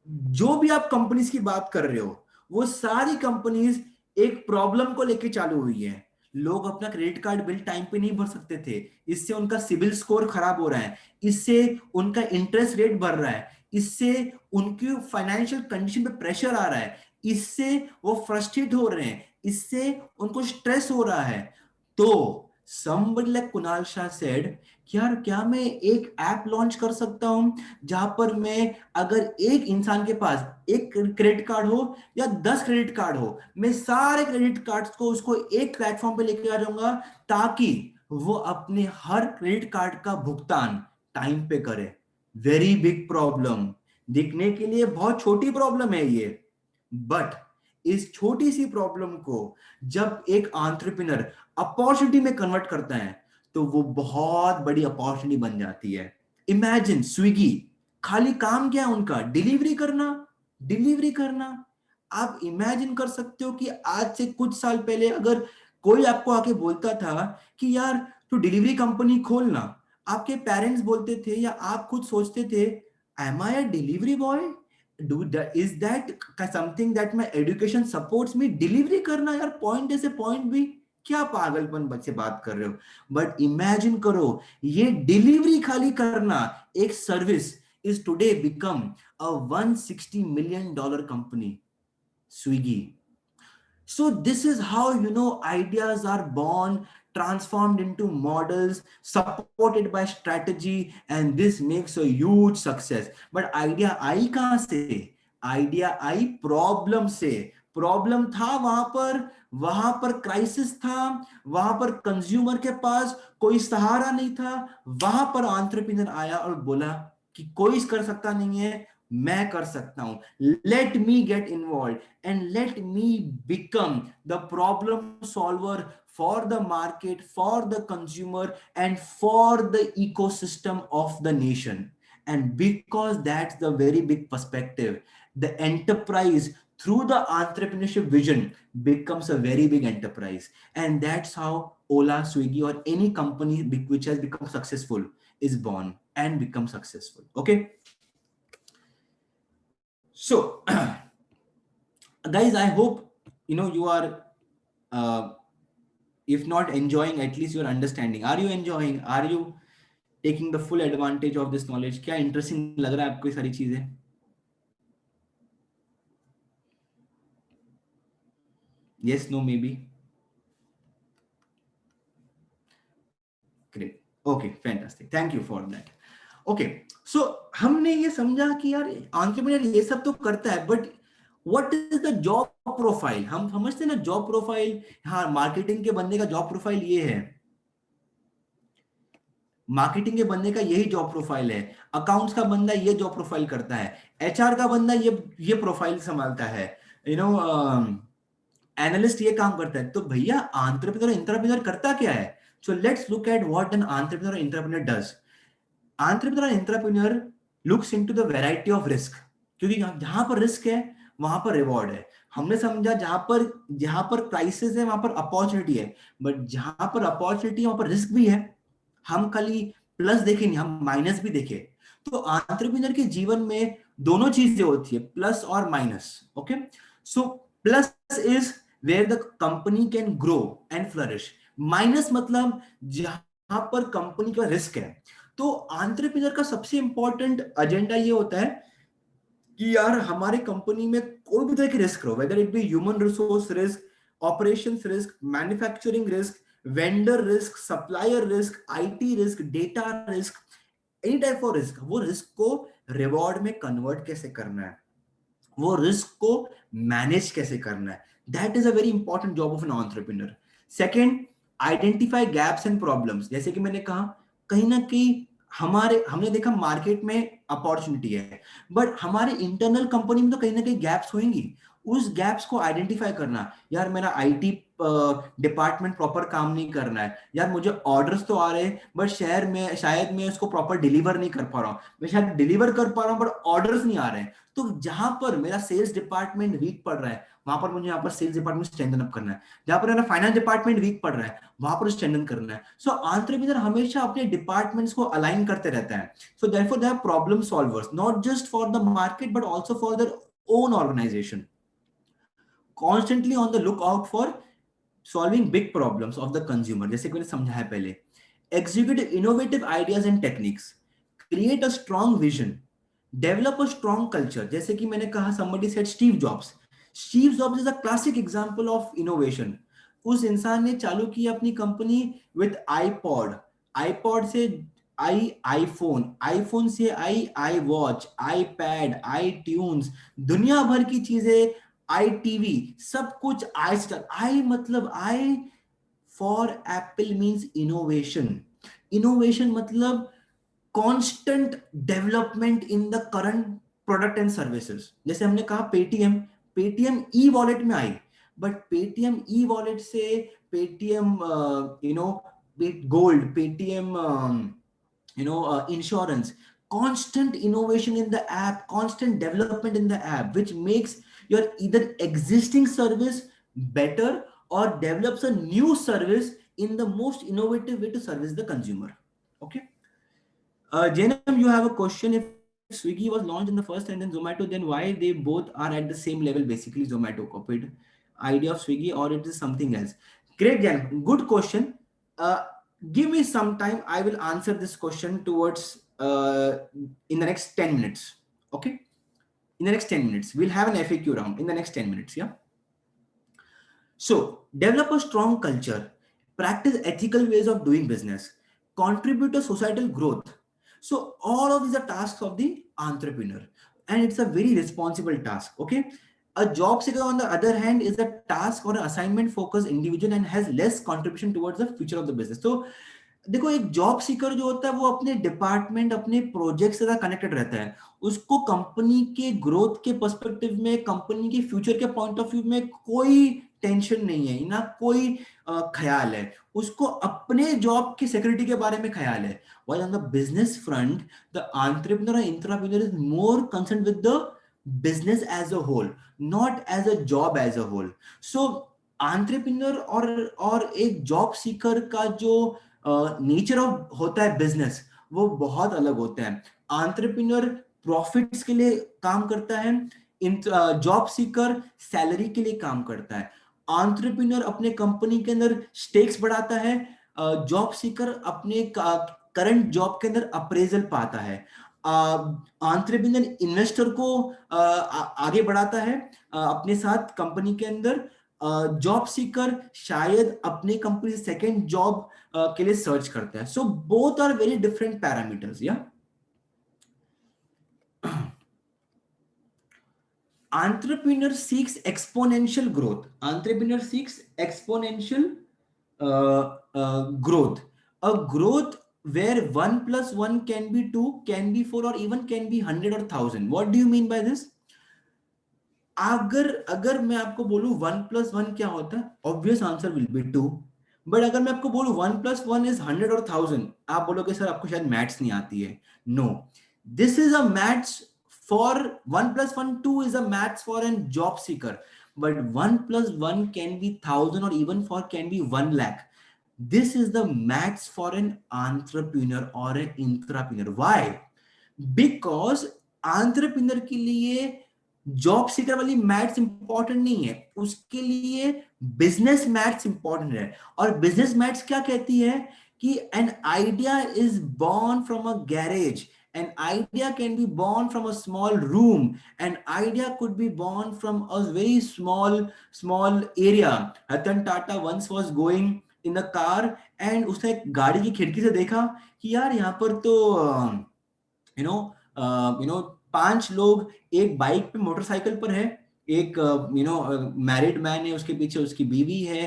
जो भी आप कंपनीज की बात कर रहे हो, वो सारी कंपनीज एक प्रॉब्लम को लेके चालू हुई है. लोग अपना क्रेडिट कार्ड बिल टाइम पे नहीं भर सकते थे, इससे उनका सिविल स्कोर खराब हो रहा है, इससे उनका इंटरेस्ट रेट बढ़ रहा है, इससे उनकी फाइनेंशियल कंडीशन पे प्रेशर आ रहा है, इससे वो फ्रस्ट्रेट हो रहे हैं, इससे उनको स्ट्रेस हो रहा है. तो somebody like Kunal Shah said कि यार क्या मैं एक ऐप लॉन्च कर सकता हूं जहां पर मैं, अगर एक इंसान के पास एक क्रेडिट कार्ड हो या 10 क्रेडिट कार्ड हो, मैं सारे क्रेडिट कार्ड्स को उसको एक प्लेटफॉर्म पे लेके आ जाऊंगा, ताकि वो अपने हर क्रेडिट कार्ड का भुगतान टाइम पे करे. वेरी बिग प्रॉब्लम, दिखने के लिए बहुत छोटी प्रॉब्लम है ये, बट इस छोटी सी प्रॉब्लम को जब एक एंटरप्रेन्योर अपॉर्चुनिटी में कन्वर्ट करता है तो वो बहुत बड़ी अपॉर्चुनिटी बन जाती है. इमेजिन स्विगी, खाली काम क्या है उनका, डिलीवरी करना, डिलीवरी करना. आप इमेजिन कर सकते हो कि आज से कुछ साल पहले अगर कोई आपको आके बोलता था कि यार तू डिलीवरी कंपनी खोलना, आपके पेरेंट्स बोलते थे या आप खुद सोचते थे, am I a delivery boy, do is that something that my education supports me, delivery करना यार, पॉइंट ए से पॉइंट बी, क्या पागलपन बच्चे बात कर रहे हो. बट इमेजिन करो, ये डिलीवरी खाली करना एक service is today become a $160 million company, Swiggy. So this is how, ideas are born, transformed into models, supported by strategy, and this makes a huge success. But idea आई कहां से? Idea I problem से. Problem था वहां पर crisis था, वहां पर consumer के पास कोई सहारा नहीं था, वहां पर एंटरप्रेन्योर आया और बोला कि कोई कर सकता नहीं है, मैं कर सकता हूं. Let me get involve and let me become the problem solver for the market, for the consumer, and for the ecosystem of the nation. And because that's the very big perspective, the enterprise through the entrepreneurship vision becomes a very big enterprise. And that's how Ola, Swiggy, or any company which has become successful is born and become successful. Okay, so guys, I hope you are uh, if not enjoying, at least you're understanding. Are you enjoying? Are you taking the full advantage of this knowledge? क्या interesting लग रहा है आपको ये सारी चीजें? Yes, no, maybe. Great. Okay, fantastic. Thank you for that. Okay, so हमने ये समझा कि यार एंटरप्रेन्योर ये सब तो करता है, but what is the job profile? हम समझते हैं ना जॉब प्रोफाइल, हाँ मार्केटिंग के बंदे का जॉब प्रोफाइल ये है, मार्केटिंग के बंदे का यही जॉब प्रोफाइल है, अकाउंट्स का बंदा ये जॉब प्रोफाइल करता है, एचआर का बंदा ये प्रोफाइल संभालता है, यू नो एनालिस्ट ये काम करता है। तो भैया एंटरप्रेन्योर इंटरप्रेन्योर करता क्या है? So let's look at what an entrepreneur entrepreneur does. Entrepreneur entrepreneur looks into the variety of risk, क्योंकि जहां पर रिस्क है वहां पर रिवॉर्ड है। हमने समझा जहां पर क्राइसिस है वहां पर अपॉर्चुनिटी है, बट जहां पर अपॉर्चुनिटी है वहां पर रिस्क भी है। हम खाली प्लस देखें नहीं, हम माइनस भी देखें। तो एंटरप्रेन्योर के जीवन में दोनों चीजें होती है, प्लस और minus. Okay, so plus is where the company can grow and flourish. Minus मतलब जहां पर कंपनी का रिस्क है। तो एंटरप्रेन्योर का सबसे इंपॉर्टेंट एजेंडा ये होता है कि यार हमारे कंपनी में कोई भी तरह की रिस्क हो, whether it be human resource risk, operations risk, manufacturing risk, vendor risk, supplier risk, IT risk, data risk, any type of risk, वो रिस्क को रिवॉर्ड में कन्वर्ट कैसे करना है, वो रिस्क को मैनेज कैसे करना है, that is a very important job of an entrepreneur. Second, identify gaps and problems. जैसे कि मैंने कहा, कहीं ना कहीं हमने देखा मार्केट में अपॉर्चुनिटी है, बट हमारे इंटरनल कंपनी में तो कहीं ना कहीं गैप्स होंगी। उस गैप्स को आइडेंटिफाई करना, यार मेरा आईटी डिपार्टमेंट प्रॉपर काम नहीं कर रहा है, यार मुझे ऑर्डर्स तो आ रहे हैं बट शहर में शायद मैं उसको प्रॉपर डिलीवर नहीं कर पा रहा हूँ, मैं शायद डिलीवर कर पा रहा हूँ बट ऑर्डर्स नहीं आ रहे हैं। तो जहां पर मेरा सेल्स डिपार्टमेंट वीक पड़ रहा है, वहां पर मुझे यहाँ पर सेल्स डिपार्टमेंट स्ट्रेंथन अप करना है। जहां पर मेरा फाइनेंस डिपार्टमेंट वीक पड़ रहा है, वहां पर स्ट्रेंथन करना है। सो एंटरप्रेन्योर हमेशा अपने डिपार्टमेंट्स को अलाइन करते रहता है। So therefore they are problem solvers, not just for the market but also for their own organisation, constantly on the look out for solving big problems of the consumer. जैसे कि मैंने समझाया पहले, execute innovative ideas and techniques, create a strong vision, develop a strong culture. जैसे कि मैंने कहा, somebody said Steve Jobs is a classic example of innovation. उस इंसान ने चालू की अपनी कंपनी विद आईपॉड, आईपॉड से आई आईफोन, आईफोन से I watch, iPad, I tunes, दुनिया भर की चीजें, आई टीवी, सब कुछ आई से आई मतलब I for apple means innovation. Innovation मतलब constant development in the current product and services. जैसे हमने कहा पेटीएम, पेटीएम ई वॉलेट में आई, बट पेटीएम ई वॉलेट से Paytm you know gold, Paytm insurance, constant innovation in the app, constant development in the app, which makes your either existing service better or develops a new service in the most innovative way to service the consumer. Okay. Janam, you have a question. If Swiggy was launched in the first and then Zomato, then why they both are at the same level? Basically, Zomato copied idea of Swiggy, or it is something else. Great, Janam. Good question. Give me some time. I will answer this question towards in the next 10 minutes. Okay. In the next 10 minutes, we'll have an FAQ round in the next 10 minutes. Yeah. So, develop a strong culture, practice ethical ways of doing business, contribute to societal growth. So, all of these are tasks of the entrepreneur, and it's a very responsible task. Okay. A job seeker, on the other hand, is a task or an assignment focused individual and has less contribution towards the future of the business. So, देखो, एक job seeker जो होता है वो अपने department, अपने project से ज्यादा कनेक्टेड रहता है। उसको कंपनी के ग्रोथ के पर्सपेक्टिव में, कंपनी के फ्यूचर के पॉइंट ऑफ व्यू में कोई टेंशन नहीं है, ना कोई ख्याल है। उसको अपने जॉब की सिक्योरिटी के बारे में ख्याल है। While on the business front, the entrepreneur is more concern with the business as a whole, not as a job as a whole. So entrepreneur और एक जॉब सीकर का जो नेचर ऑफ होता है बिजनेस, वो बहुत अलग होता है। एंटरप्रेन्योर प्रॉफिट्स के लिए काम करता है, जॉब सीकर सैलरी के लिए काम करता है। एंटरप्रेन्योर अपने कंपनी के अंदर स्टेक्स बढ़ाता है, जॉब सीकर अपने करंट जॉब के अंदर अप्रेजल पाता है। एंटरप्रेन्योर इन्वेस्टर को आगे बढ़ाता है अपने साथ कंपनी के अंदर, जॉब सीकर शायद अपने कंपनी से सेकेंड जॉब के लिए सर्च करता है. So both are very different parameters. या entrepreneur seeks exponential growth. Entrepreneur seeks exponential growth. A growth where 1 plus 1 can be 2, can be 4, or even can be 100 or 1000. What do you mean by this? अगर मैं आपको बोलूं 1 plus 1 क्या होता है, obvious answer will be 2. But अगर मैं आपको बोलूं 1 plus 1 इज 100 और 1000, आप बोलोगे सर आपको शायद मैथ्स नहीं आती है. No, this is a maths for 1 plus 1 2 is a maths for a job seeker, but 1 plus 1 can be 1000 or even for can be 1 lakh. This is the maths for an entrepreneur or an intrapreneur. Why? Because entrepreneur के लिए job seeker वाली maths important नहीं है, उसके लिए business maths important है. और business maths क्या कहती है कि an idea is born from a garage. An idea can be born from a small room. An idea could be born from a very small area. Ratan Tata once was going in a car and उसने एक गाड़ी की खिड़की से देखा कि यार यहाँ पर तो यू नो 5 लोग एक बाइक पे मोटरसाइकिल पर है. एक मैरिड मैन है, उसके पीछे उसकी बीवी है.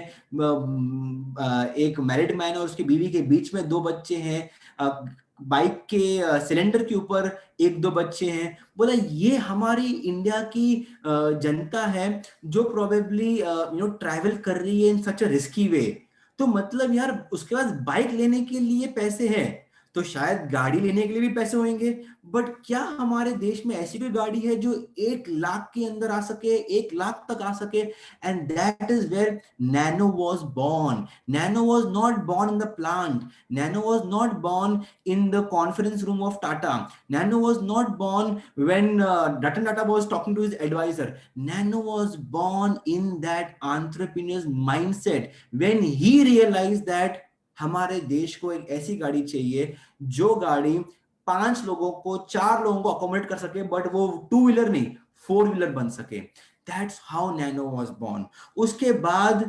एक मैरिड मैन और उसकी बीवी के बीच में 2 बच्चे हैं. बाइक के सिलेंडर के ऊपर 1-2 बच्चे हैं. बोला ये हमारी इंडिया की जनता है जो प्रोबेबली ट्रैवल कर रही है इन सच अ रिस्की वे. तो मतलब यार उसके पास बाइक लेने के लिए पैसे हैं तो शायद गाड़ी लेने के लिए भी पैसे होंगे. बट क्या हमारे देश में ऐसी कोई गाड़ी है जो 1 लाख के अंदर आ सके, 1 लाख तक आ सके? And that is where Nano was born. Nano was not born in the plant. Nano was not born in the conference room of Tata. Nano was not born when Ratan Tata was talking to his advisor. Nano was born in that entrepreneur's mindset when he realized that हमारे देश को एक ऐसी गाड़ी चाहिए जो गाड़ी 5 लोगों को 4 लोगों को अकोमोडेट कर सके, बट वो 2 व्हीलर नहीं 4 व्हीलर बन सके. That's how nano was born. उसके बाद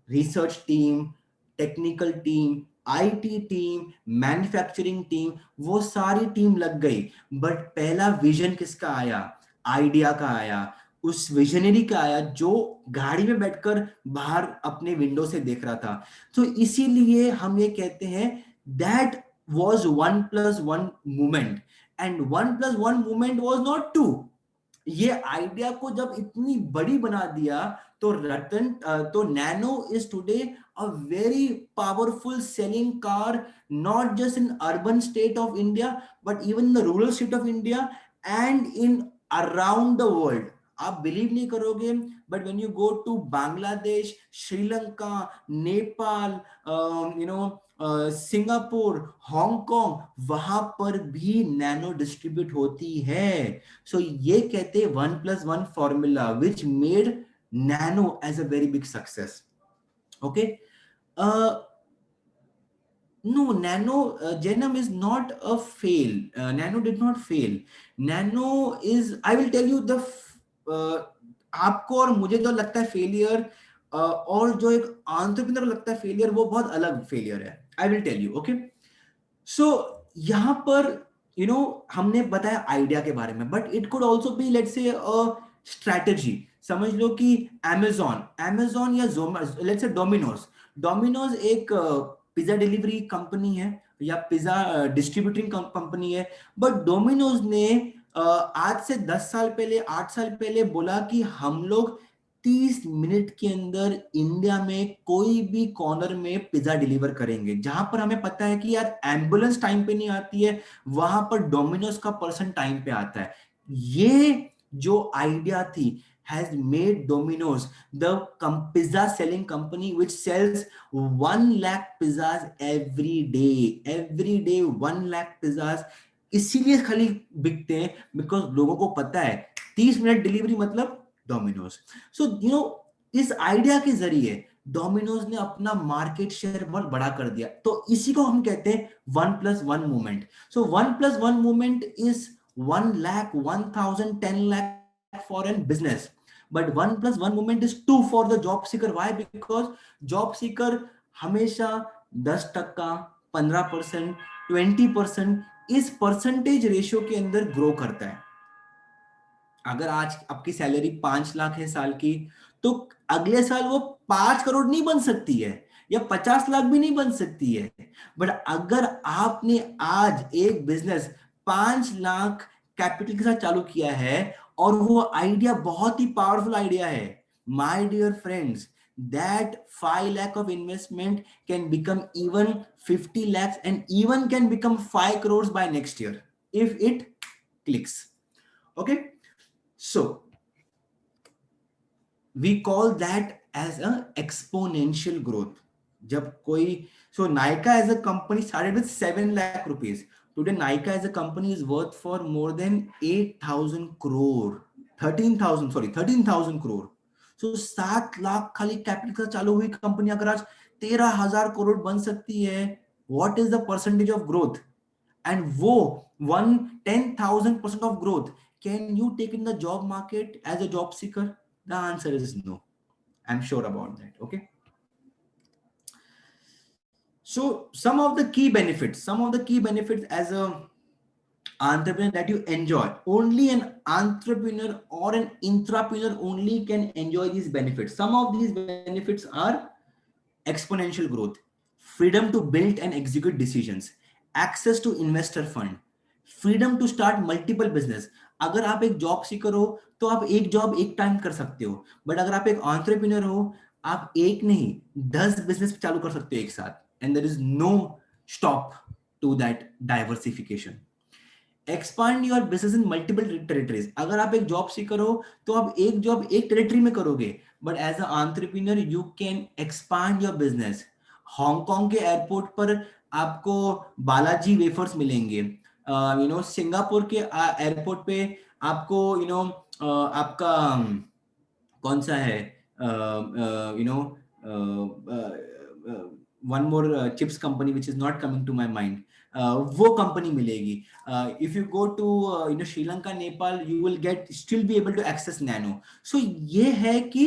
research team, technical team, IT team, manufacturing team, वो सारी टीम लग गई. बट पहला विजन किसका आया? आइडिया का आया, उस विजनरी का आया जो गाड़ी में बैठकर बाहर अपने विंडो से देख रहा था. तो इसीलिए हम ये कहते हैं that was 1 plus 1 movement, and 1 plus 1 movement was not 2. ये आइडिया को जब इतनी बड़ी बना दिया तो Nano is today a very powerful selling car, not just in urban state of India but even in the rural state of India and in around the world. आप believe नहीं करोगे but when you go to Bangladesh, Sri Lanka, Nepal, Singapore, Hong Kong, वहां पर भी nano distribute होती है. सो ये कहते हैं 1 plus 1 formula which made nano as a very big success. Okay. No, nano Genome is not a fail. Nano did not fail. Nano is, I will tell you आपको और मुझे जो लगता है फेलियर और जो एक एंटरप्रेन्योर लगता है फेलियर, वो बहुत अलग फेलियर है. I will tell you. Okay. So यहां पर हमने बताया आइडिया के बारे में, but it could also be let's say strategy. समझ लो कि अमेजॉन या लेट्स से डोमिनोज एक पिज्जा डिलीवरी कंपनी है या पिज्जा डिस्ट्रीब्यूटिंग कंपनी है. बट डोमिनोज ने आज से 10 साल पहले, 8 साल पहले बोला कि हम लोग 30 मिनट के अंदर इंडिया में कोई भी कॉर्नर में पिज्जा डिलीवर करेंगे. जहां पर हमें पता है कि यार एम्बुलेंस टाइम पे नहीं आती है, वहां पर डोमिनोज का पर्सन टाइम पे आता है. ये जो आइडिया थी has made Domino's the pizza selling company which sells 1 lakh pizzas every day 1 lakh pizzas. इसीलिए खाली बिकते हैं बिकॉज लोगों को पता है 30 मिनट डिलीवरी मतलब डोमिनोज. सो इस आइडिया के जरिए डोमिनोज ने अपना मार्केट शेयर बहुत बड़ा कर दिया. तो इसी को हम कहते हैं 1 plus 1 movement. So 1 plus 1 movement is 1 lakh, 1000, 10 lakh for a business. but 1+1 movement is 2 for the job seeker. Why? Because job seeker हमेशा 10%, 15%, 20% इस परसेंटेज रेशियो के अंदर ग्रो करता है. अगर आज आपकी सैलरी 5 लाख है साल की, तो अगले साल वो 5 करोड़ नहीं बन सकती है, या 50 लाख भी नहीं बन सकती है. बट अगर आपने आज एक बिजनेस 5 लाख कैपिटल के साथ चालू किया है, और वो आइडिया बहुत ही पावरफुल आइडिया है, my dear friends, that 5 lakh of investment can become even 50 lakhs and even can become 5 crores by next year if it clicks. Okay, so we call that as a exponential growth. जब कोई, so Nykaa as a company started with 7 lakh rupees. Today Nykaa as a company is worth for more than 8,000 crore, 13,000 crore. So 7 lakh खाली capital का चालू हुई company अगर आज 13,000 करोड़ बन सकती है, what is the percentage of growth? And वो 10,000% of growth, can you take in the job market as a job seeker? The answer is no. I'm sure about that. Okay. So some of the key benefits as a entrepreneur that you enjoy. Only an entrepreneur or an intrapreneur only can enjoy these benefits. Some of these benefits are exponential growth, freedom to build and execute decisions, access to investor fund, freedom to start multiple business. अगर आप एक job seeker हो तो आप एक job एक time कर सकते हो, बट अगर आप एक एंटरप्रेन्योर हो, आप एक नहीं 10 बिजनेस चालू कर सकते हो एक साथ, and there is no stop to that diversification. Expand your business in multiple territories. अगर आप एक जॉब सीकर हो तो आप एक जॉब एक टेरिटरी में करोगे, but as a entrepreneur you can expand your business. Hong Kong के एयरपोर्ट पर आपको बालाजी वेफर्स मिलेंगे, सिंगापुर के एयरपोर्ट पे आपको आपका कौन सा है, one more chips company which is not coming to my mind, वो कंपनी मिलेगी. If you go to Sri Lanka, Nepal, you will get still be able to access Nano. सो ये है कि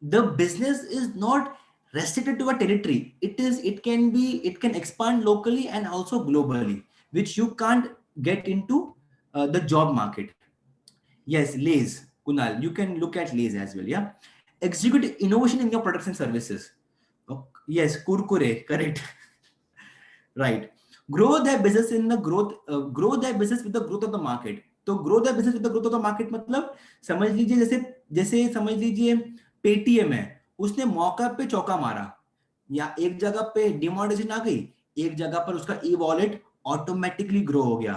the business is not restricted to a territory. It can expand locally and also globally, which you can't get into the job market. Yes, Lays, Kunal, you can look at Lays as well. Yeah, execute innovation in your products and services. Yes, Kurkure, correct. Right. Grow their business in the growth. Grow their business with the growth of the market. तो grow the business with the growth of the market मतलब समझ लीजिए, जैसे समझ लीजिए Paytm है, उसने मौका पे चौका मारा, या एक जगह पे डिमोनेटाइजेशन आ गई, एक जगह पर उसका ई वॉलेट ऑटोमेटिकली ग्रो हो गया.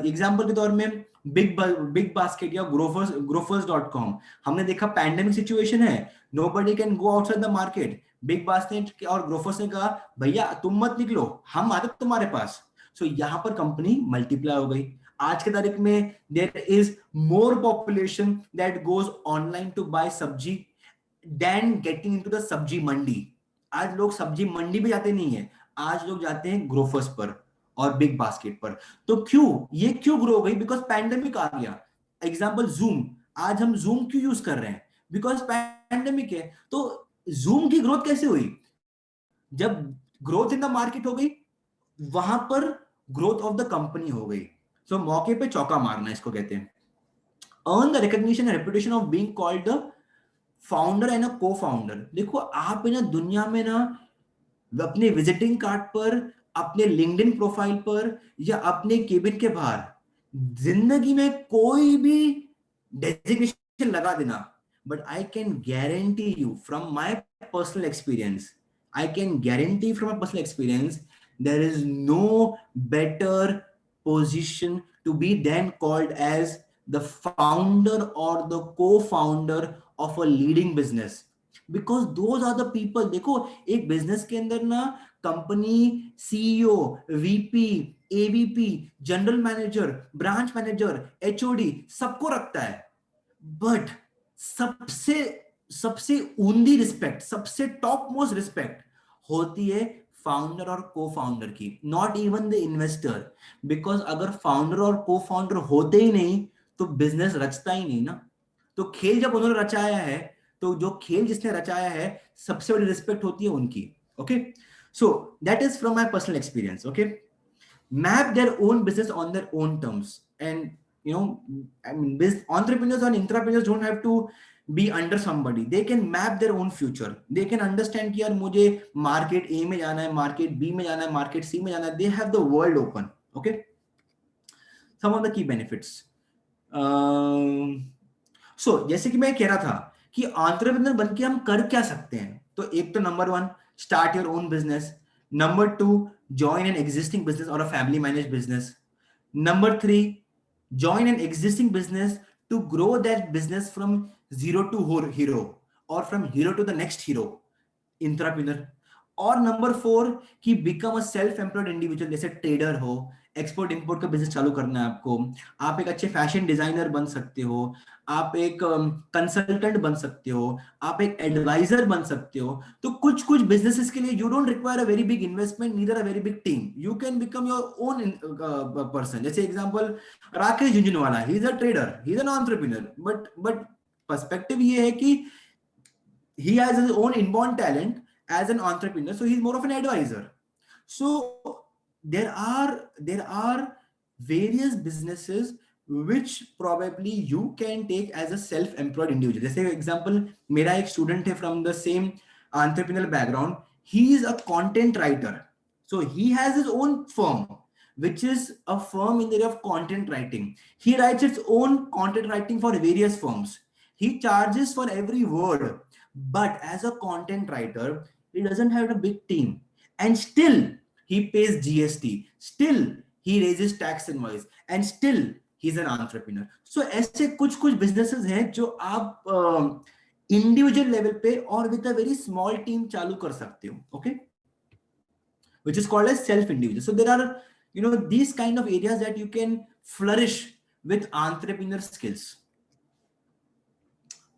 एग्जांपल के तौर में बिग बास्केट या ग्रोफर्स.com, हमने देखा पैंडेमिक सिचुएशन है, nobody can go outside the market. Big basket और ग्रोफर्स ने कहा भैया तुम मत निकलो, हम आते तुम्हारे पास. सो यहाँ पर कंपनी मल्टीप्लाई हो गई. आज के तारीख में there is more population that goes online to buy sabzi then getting into the sabzi mandi. आज लोग सब्जी मंडी भी जाते नहीं है, आज लोग जाते हैं ग्रोफर्स पर और बिग बास्केट पर. तो ये क्यों ग्रो हो गई? बिकॉज पैंडेमिक आ गया. एग्जांपल जूम, आज हम जूम क्यों यूज कर रहे हैं? बिकॉज पैंडेमिक है. तो जूम की ग्रोथ कैसे हुई? जब ग्रोथ इन द मार्केट हो गई, वहां पर ग्रोथ ऑफ द कंपनी हो गई. सो मौके पे चौका मारना इसको कहते हैं. Earn the recognition and reputation of being called the founder and अ को फाउंडर. देखो आप ना दुनिया में ना अपने विजिटिंग कार्ड पर, अपने लिंक्डइन प्रोफाइल पर, या अपने केबिन के बाहर जिंदगी में कोई भी डेजिग्नेशन लगा देना, but I can guarantee you from my personal experience, there is no better position to be then called as the founder or the co-founder of a leading business, because those are the people. देखो एक business के अंदर ना company CEO, VP, AVP, general manager, branch manager, HOD सबको रखता है, but सबसे ऊंधी respect, सबसे टॉप मोस्ट रिस्पेक्ट होती है फाउंडर और को फाउंडर की, not even the investor. Because अगर फाउंडर और को फाउंडर होते ही नहीं तो बिजनेस रचता ही नहीं ना. तो खेल जब उन्होंने रचाया है, तो जो खेल जिसने रचाया है सबसे बड़ी रिस्पेक्ट होती है उनकी. Okay, so that is from my personal experience. Okay, map their own business on their own terms. And you know, I mean, entrepreneurs or intrapreneurs don't have to be under somebody. They can map their own future. They can understand कि यार मुझे market A में जाना है, market B में जाना है, market C में जाना है. They have the world open. Okay, some of the key benefits. So जैसे कि मैं कह रहा था कि entrepreneur बन के हम कर क्या सकते हैं. तो एक तो number 1, start your own business. Number 2, join an existing business or a family managed business. Number 3, join an existing business to grow that business from zero to hero, or from hero to the next hero, intrapreneur. और number 4 कि become a self employed individual, जैसे trader हो, export import का business चालू करना है आपको, आप एक अच्छे फैशन डिजाइनर बन सकते हो, आप एक कंसल्टेंट बन सकते हो, आप एक एडवाइजर बन सकते हो. तो कुछ कुछ बिजनेसेस के लिए you don't require a very big investment, neither a very big team. You can become your own person. जैसे example Rakesh Jhunjhunwala, he is a trader, he is an entrepreneur, but perspective ये है कि he has his own inborn talent as an entrepreneur, so he's more of an advisor. So there are various businesses which probably you can take as a self-employed individual. जैसे example, मेरा एक student है from the same entrepreneurial background. He is a content writer, so he has his own firm, which is a firm in the area of content writing. He writes its own content writing for various firms. He charges for every word, but as a content writer, he doesn't have a big team, and still he pays GST, still he raises tax invoice, and still he's an entrepreneur. So ऐसे कुछ कुछ businesses हैं जो आप individual level पे और with a very small team चालू कर सकते हो. Okay, which is called as self individual. So there are, you know, these kind of areas that you can flourish with entrepreneur skills.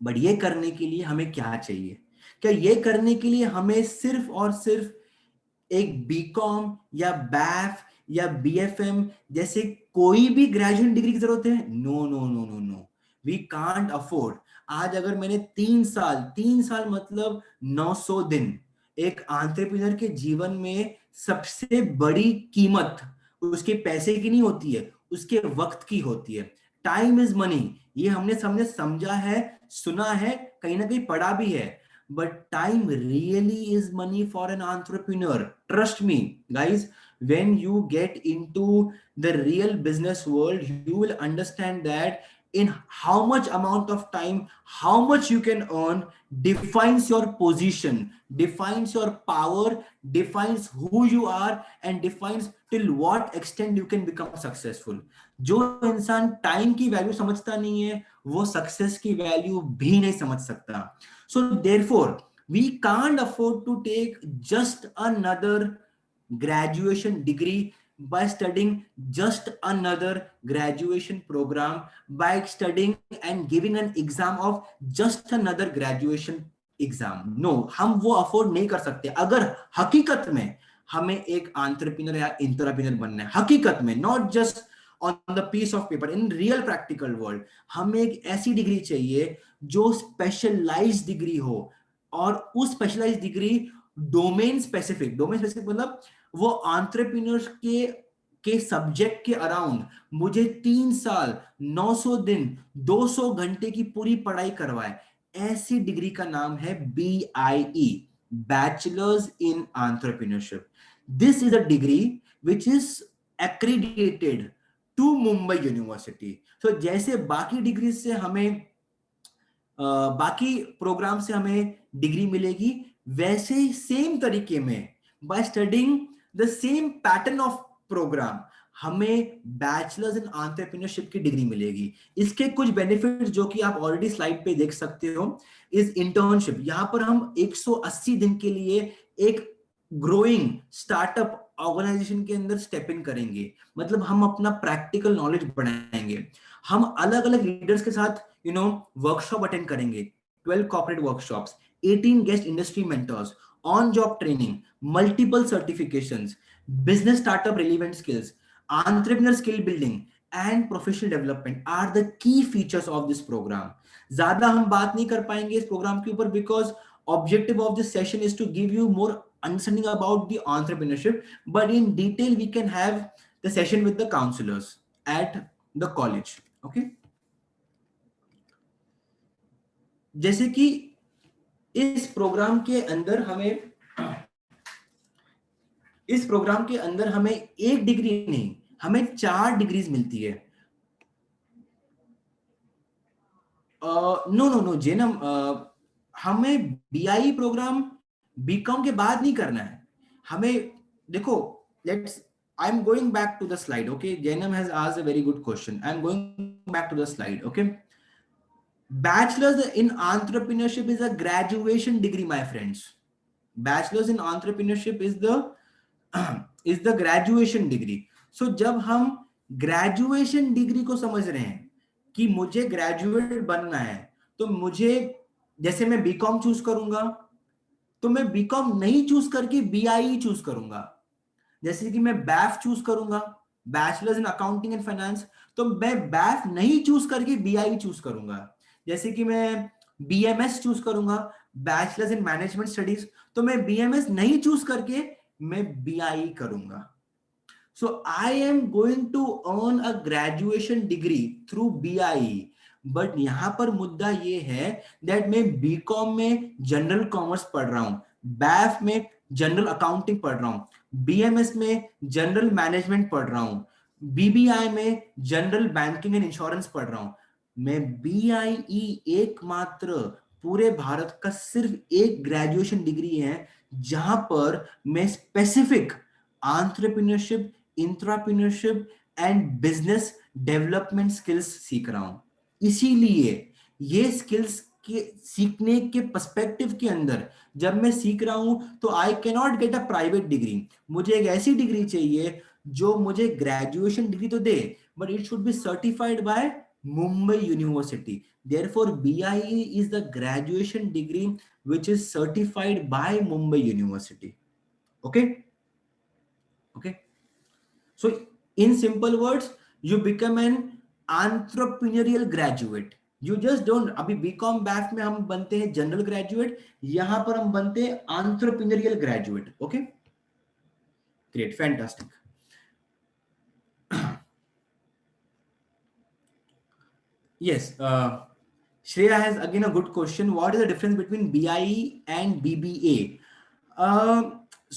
But ये करने के लिए हमें क्या चाहिए? क्या ये करने के लिए हमें सिर्फ और सिर्फ एक बीकॉम या बैफ या बीएफएम जैसे कोई भी ग्रेजुएट डिग्री की जरूरत है? No no no no no, we can't afford. आज अगर मैंने 3 साल मतलब 900 दिन, एक एंटरप्रेन्योर के जीवन में सबसे बड़ी कीमत उसके पैसे की नहीं होती है, उसके वक्त की होती है. Time is money. ये हमने समझा है, सुना है, कहीं ना कहीं पढ़ा भी है. But time really is money for an entrepreneur. Trust me, guys, when you get into the real business world, you will understand that in how much amount of time, how much you can earn defines your position, defines your power, defines who you are, and defines till what extent you can become successful. जो इंसान time की value समझता नहीं है, वो success की value भी नहीं समझ सकता. So therefore, we can't afford to take just another graduation degree by studying just another graduation program, by studying and giving an exam of just another graduation exam. No, हम वो afford नहीं कर सकते. अगर हकीकत में हमें एक एंटरप्रेन्योर या इंट्राप्रेन्योर बनना है, हकीकत में, not just on the piece of paper, in real practical world, हमें एक ऐसी डिग्री चाहिए जो स्पेशलाइज्ड डिग्री हो, और उस स्पेशलाइज्ड डिग्री डोमेन स्पेसिफिक मतलब वो एंटरप्रेन्योर्स के सब्जेक्ट के अराउंड मुझे 3 साल 900 दिन 200 घंटे की पूरी पढ़ाई करवाए. ऐसी डिग्री का नाम है BIE, bachelors in entrepreneurship. This is a degree which is accredited to Mumbai university. तो जैसे बाकी डिग्री से हमें बाकी प्रोग्राम से हमें डिग्री मिलेगी, वैसे ही सेम तरीके में by studying the same pattern of program हमें बैचलर्स इन एंटरप्रेन्योरशिप की डिग्री मिलेगी. इसके कुछ बेनिफिट्स जो कि आप ऑलरेडी स्लाइड पे देख सकते हो इज इंटर्नशिप. यहां पर हम 180 दिन के लिए एक ग्रोइंग स्टार्टअप ऑर्गेनाइजेशन के अंदर स्टेप इन करेंगे. मतलब हम अपना प्रैक्टिकल नॉलेज बढ़ाएंगे. हम अलग अलग लीडर्स के साथ वर्कशॉप अटेंड करेंगे, 12 corporate workshops, 18 guest industry mentors, on job training, multiple certifications, business startup relevant skills, entrepreneur skill building, and professional development are the key features of this program. ज्यादा हम बात नहीं कर पाएंगे इस प्रोग्राम के ऊपर, because objective of this session is to give you more understanding about the entrepreneurship, but in detail we can have the session with the counselors at the college. Okay, जैसे कि इस प्रोग्राम के अंदर हमें एक degree नहीं, हमें 4 degrees मिलती है. नो जेनम, हमें बीआई प्रोग्राम बीकॉम के बाद नहीं करना है. हमें देखो, let's I am going back to the slide. Okay, जेनम has asked a very good question. I am going back to the slide. Okay, bachelor's in entrepreneurship is a graduation degree, my friends. Bachelor's in entrepreneurship is the graduation degree. So जब हम graduation degree को समझ रहे हैं कि मुझे graduate बनना है, तो मुझे, जैसे मैं बीकॉम चूज करूंगा तो मैं बीकॉम नहीं चूज करके बीआई चूज करूंगा. जैसे कि मैं बैफ चूज करूंगा, bachelors in accounting and finance, तो मैं बैफ नहीं चूज करके बीआई चूज करूंगा. जैसे कि मैं बीएमएस चूज करूंगा, बैचलर्स इन मैनेजमेंट स्टडीज, तो मैं बीएमएस नहीं चूज करके मैं बीआई करूंगा. So I am going to earn a graduation degree through BIE. But यहां पर मुद्दा ये है दैट मैं बीकॉम में जनरल कॉमर्स पढ़ रहा हूं, बैफ में जनरल अकाउंटिंग पढ़ रहा हूं, बीएमएस में जनरल मैनेजमेंट पढ़ रहा हूं, बीबीआई में जनरल बैंकिंग एंड इंश्योरेंस पढ़ रहा हूं. मैं बीआईई एकमात्र पूरे भारत का सिर्फ एक ग्रेजुएशन डिग्री है जहां पर मैं specific entrepreneurship, intrapreneurship and business development skills सीख रहा हूं. इसीलिए ये स्किल्स के सीखने के पर्सपेक्टिव के अंदर जब मैं सीख रहा हूं तो I can not get a private degree. मुझे एक ऐसी डिग्री चाहिए जो मुझे ग्रेजुएशन डिग्री तो दे, but it should be certified by Mumbai University. Therefore, BIE is the graduation degree which is certified by Mumbai University. Okay? Okay. So, in simple words, you become an entrepreneurial graduate. You just don't. अभी BCom BAF में हम बनते हैं general graduate, यहां पर हम बनते हैं entrepreneurial graduate. Okay? Great, fantastic. Yes, Shreya has again a good question. What is the difference between BIE and BBA?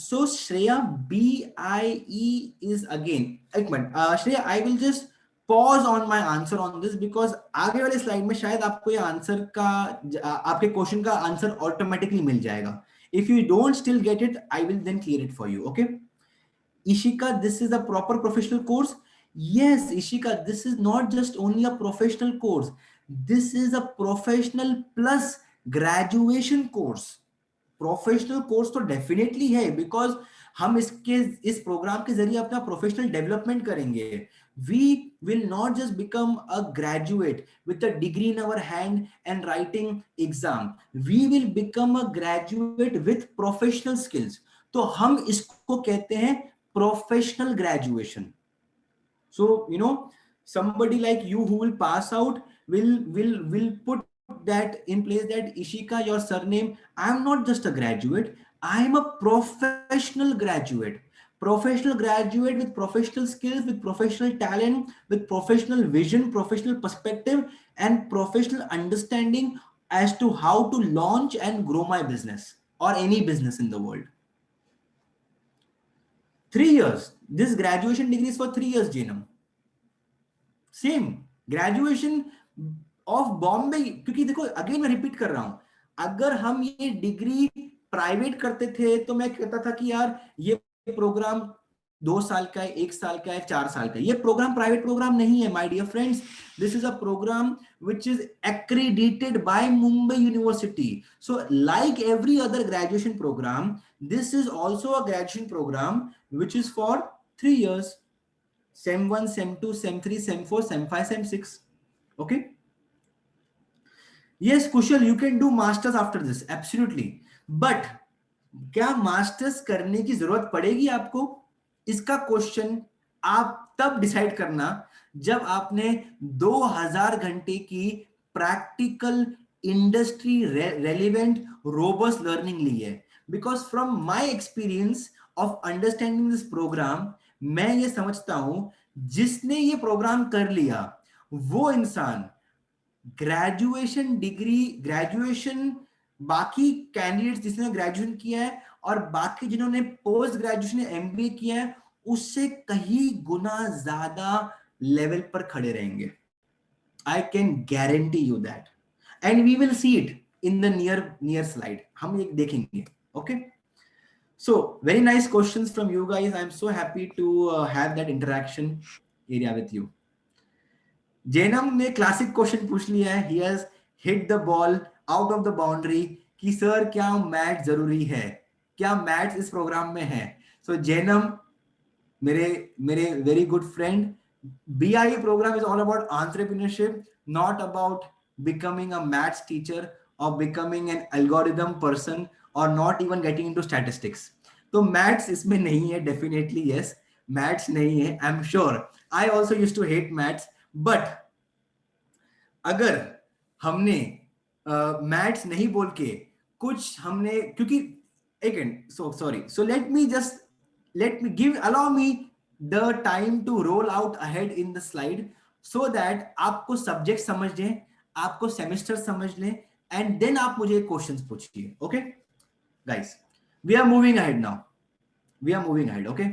So Shreya, BIE is again, एक minute, Shreya, I will just pause on my answer on this because आगे वाले slide में शायद आपको ये answer का, आपके question का आंसर ऑटोमेटिकली मिल जाएगा. If you don't still get it, I will then clear it for you. Okay, Ishika, this is a proper professional course. Yes, Ishika, this is not just only a professional course. This is a professional plus graduation course. Professional course तो definitely है, because हम इस program के जरिए अपना professional development करेंगे. We will not just become a graduate with a degree in our hand and writing exam. We will become a graduate with professional skills. तो हम इसको कहते हैं professional graduation. So somebody like you who will pass out will put that in place, that Ishika, your surname, I am not just a graduate, I am a professional graduate. Professional graduate with professional skills, with professional talent, with professional vision, professional perspective, and professional understanding as to how to launch and grow my business or any business in the world. 3 years. This graduation degree is for 3 years, Janam. Same graduation of Bombay. क्योंकि देखो, again मैं repeat कर रहा हूं, अगर हम ये degree private करते थे तो मैं कहता था कि यार ये प्रोग्राम 2 साल का है, 1 साल का है, 4 साल का है. ये प्रोग्राम प्राइवेट प्रोग्राम नहीं है, my dear friends. This is a program which is accredited by Mumbai University. So like every other graduation program, this is also a graduation program which is for 3 years. Sem 1, Sem 2, Sem 3, Sem 4, Sem 5, Sem 6. Okay? Yes, Kushal, you can do masters after this. Absolutely. But क्या masters करने की जरूरत पड़ेगी आपको? इसका question आप तब decide करना जब आपने 2000 घंटे की practical industry relevant robust learning ली है. Because from my experience of understanding this programme, मैं ये समझता हूं जिसने ये प्रोग्राम कर लिया वो इंसान ग्रेजुएशन, बाकी कैंडिडेट्स जिसने ग्रेजुएशन किया है और बाकी जिन्होंने पोस्ट ग्रेजुएशन एमबीए किया है उससे कहीं गुना ज्यादा लेवल पर खड़े रहेंगे. I can guarantee you that, and we will see it in the near slide. हम एक देखेंगे. Okay, so very nice questions from you guys. I'm so happy to have that interaction area with you. Jainam ने classic question पूछ लिया है. He has hit the ball out of the boundary कि sir क्या math जरूरी है, क्या maths इस प्रोग्राम में है. सो जैनम, मेरे मेरे very good friend, BIE program is all about entrepreneurship, not about becoming a maths teacher or becoming an algorithm person or not even getting into statistics. तो maths इसमें नहीं है. Definitely yes, maths नहीं है. I'm sure I also used to hate maths, but अगर हमने maths नहीं बोल के कुछ हमने, क्योंकि again, so let me give, allow me the time to roll out ahead in the slide so that आपको सब्जेक्ट समझ लें, आपको सेमेस्टर समझ लें, एंड देन आप मुझे क्वेश्चंस पूछिए. Okay guys, we are moving ahead now. Okay,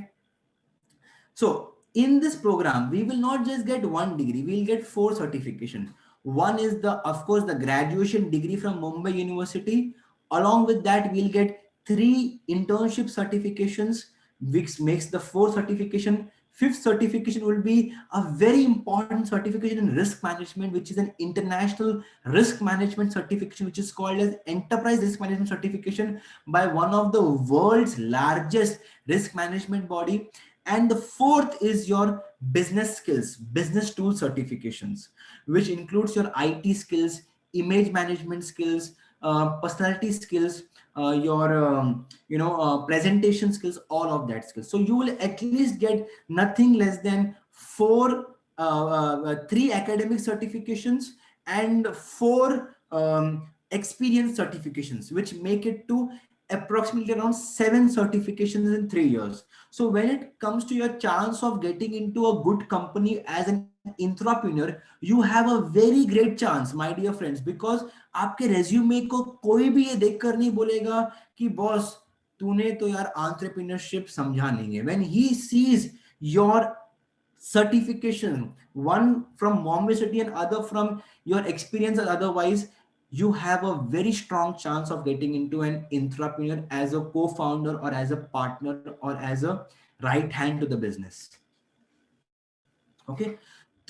so in this program we will not just get one degree, we will get 4 certification. One is of course the graduation degree from Mumbai University. Along with that we'll get 3 internship certifications, which makes the 4 certification. 5th certification will be a very important certification in risk management, which is an international risk management certification, which is called as enterprise risk management certification by one of the world's largest risk management body. And the 4th is your business skills, business tool certifications, which includes your IT skills, image management skills, personality skills, your presentation skills, all of that skills. So you will at least get nothing less than 3 academic certifications and 4 experience certifications, which make it to approximately around 7 certifications in 3 years. So when it comes to your chance of getting into a good company as an entrepreneur, you have a very great chance, my dear friends, because आपके resume को कोई भी ये देखकर नहीं बोलेगा कि boss तूने तो यार एंटरप्रेन्योरशिप समझा नहीं है. When he sees your certification, one from Bombay City and other from your experience or otherwise, you have a very strong chance of getting into an entrepreneur as a co-founder or as a partner or as a right hand to the business. Okay,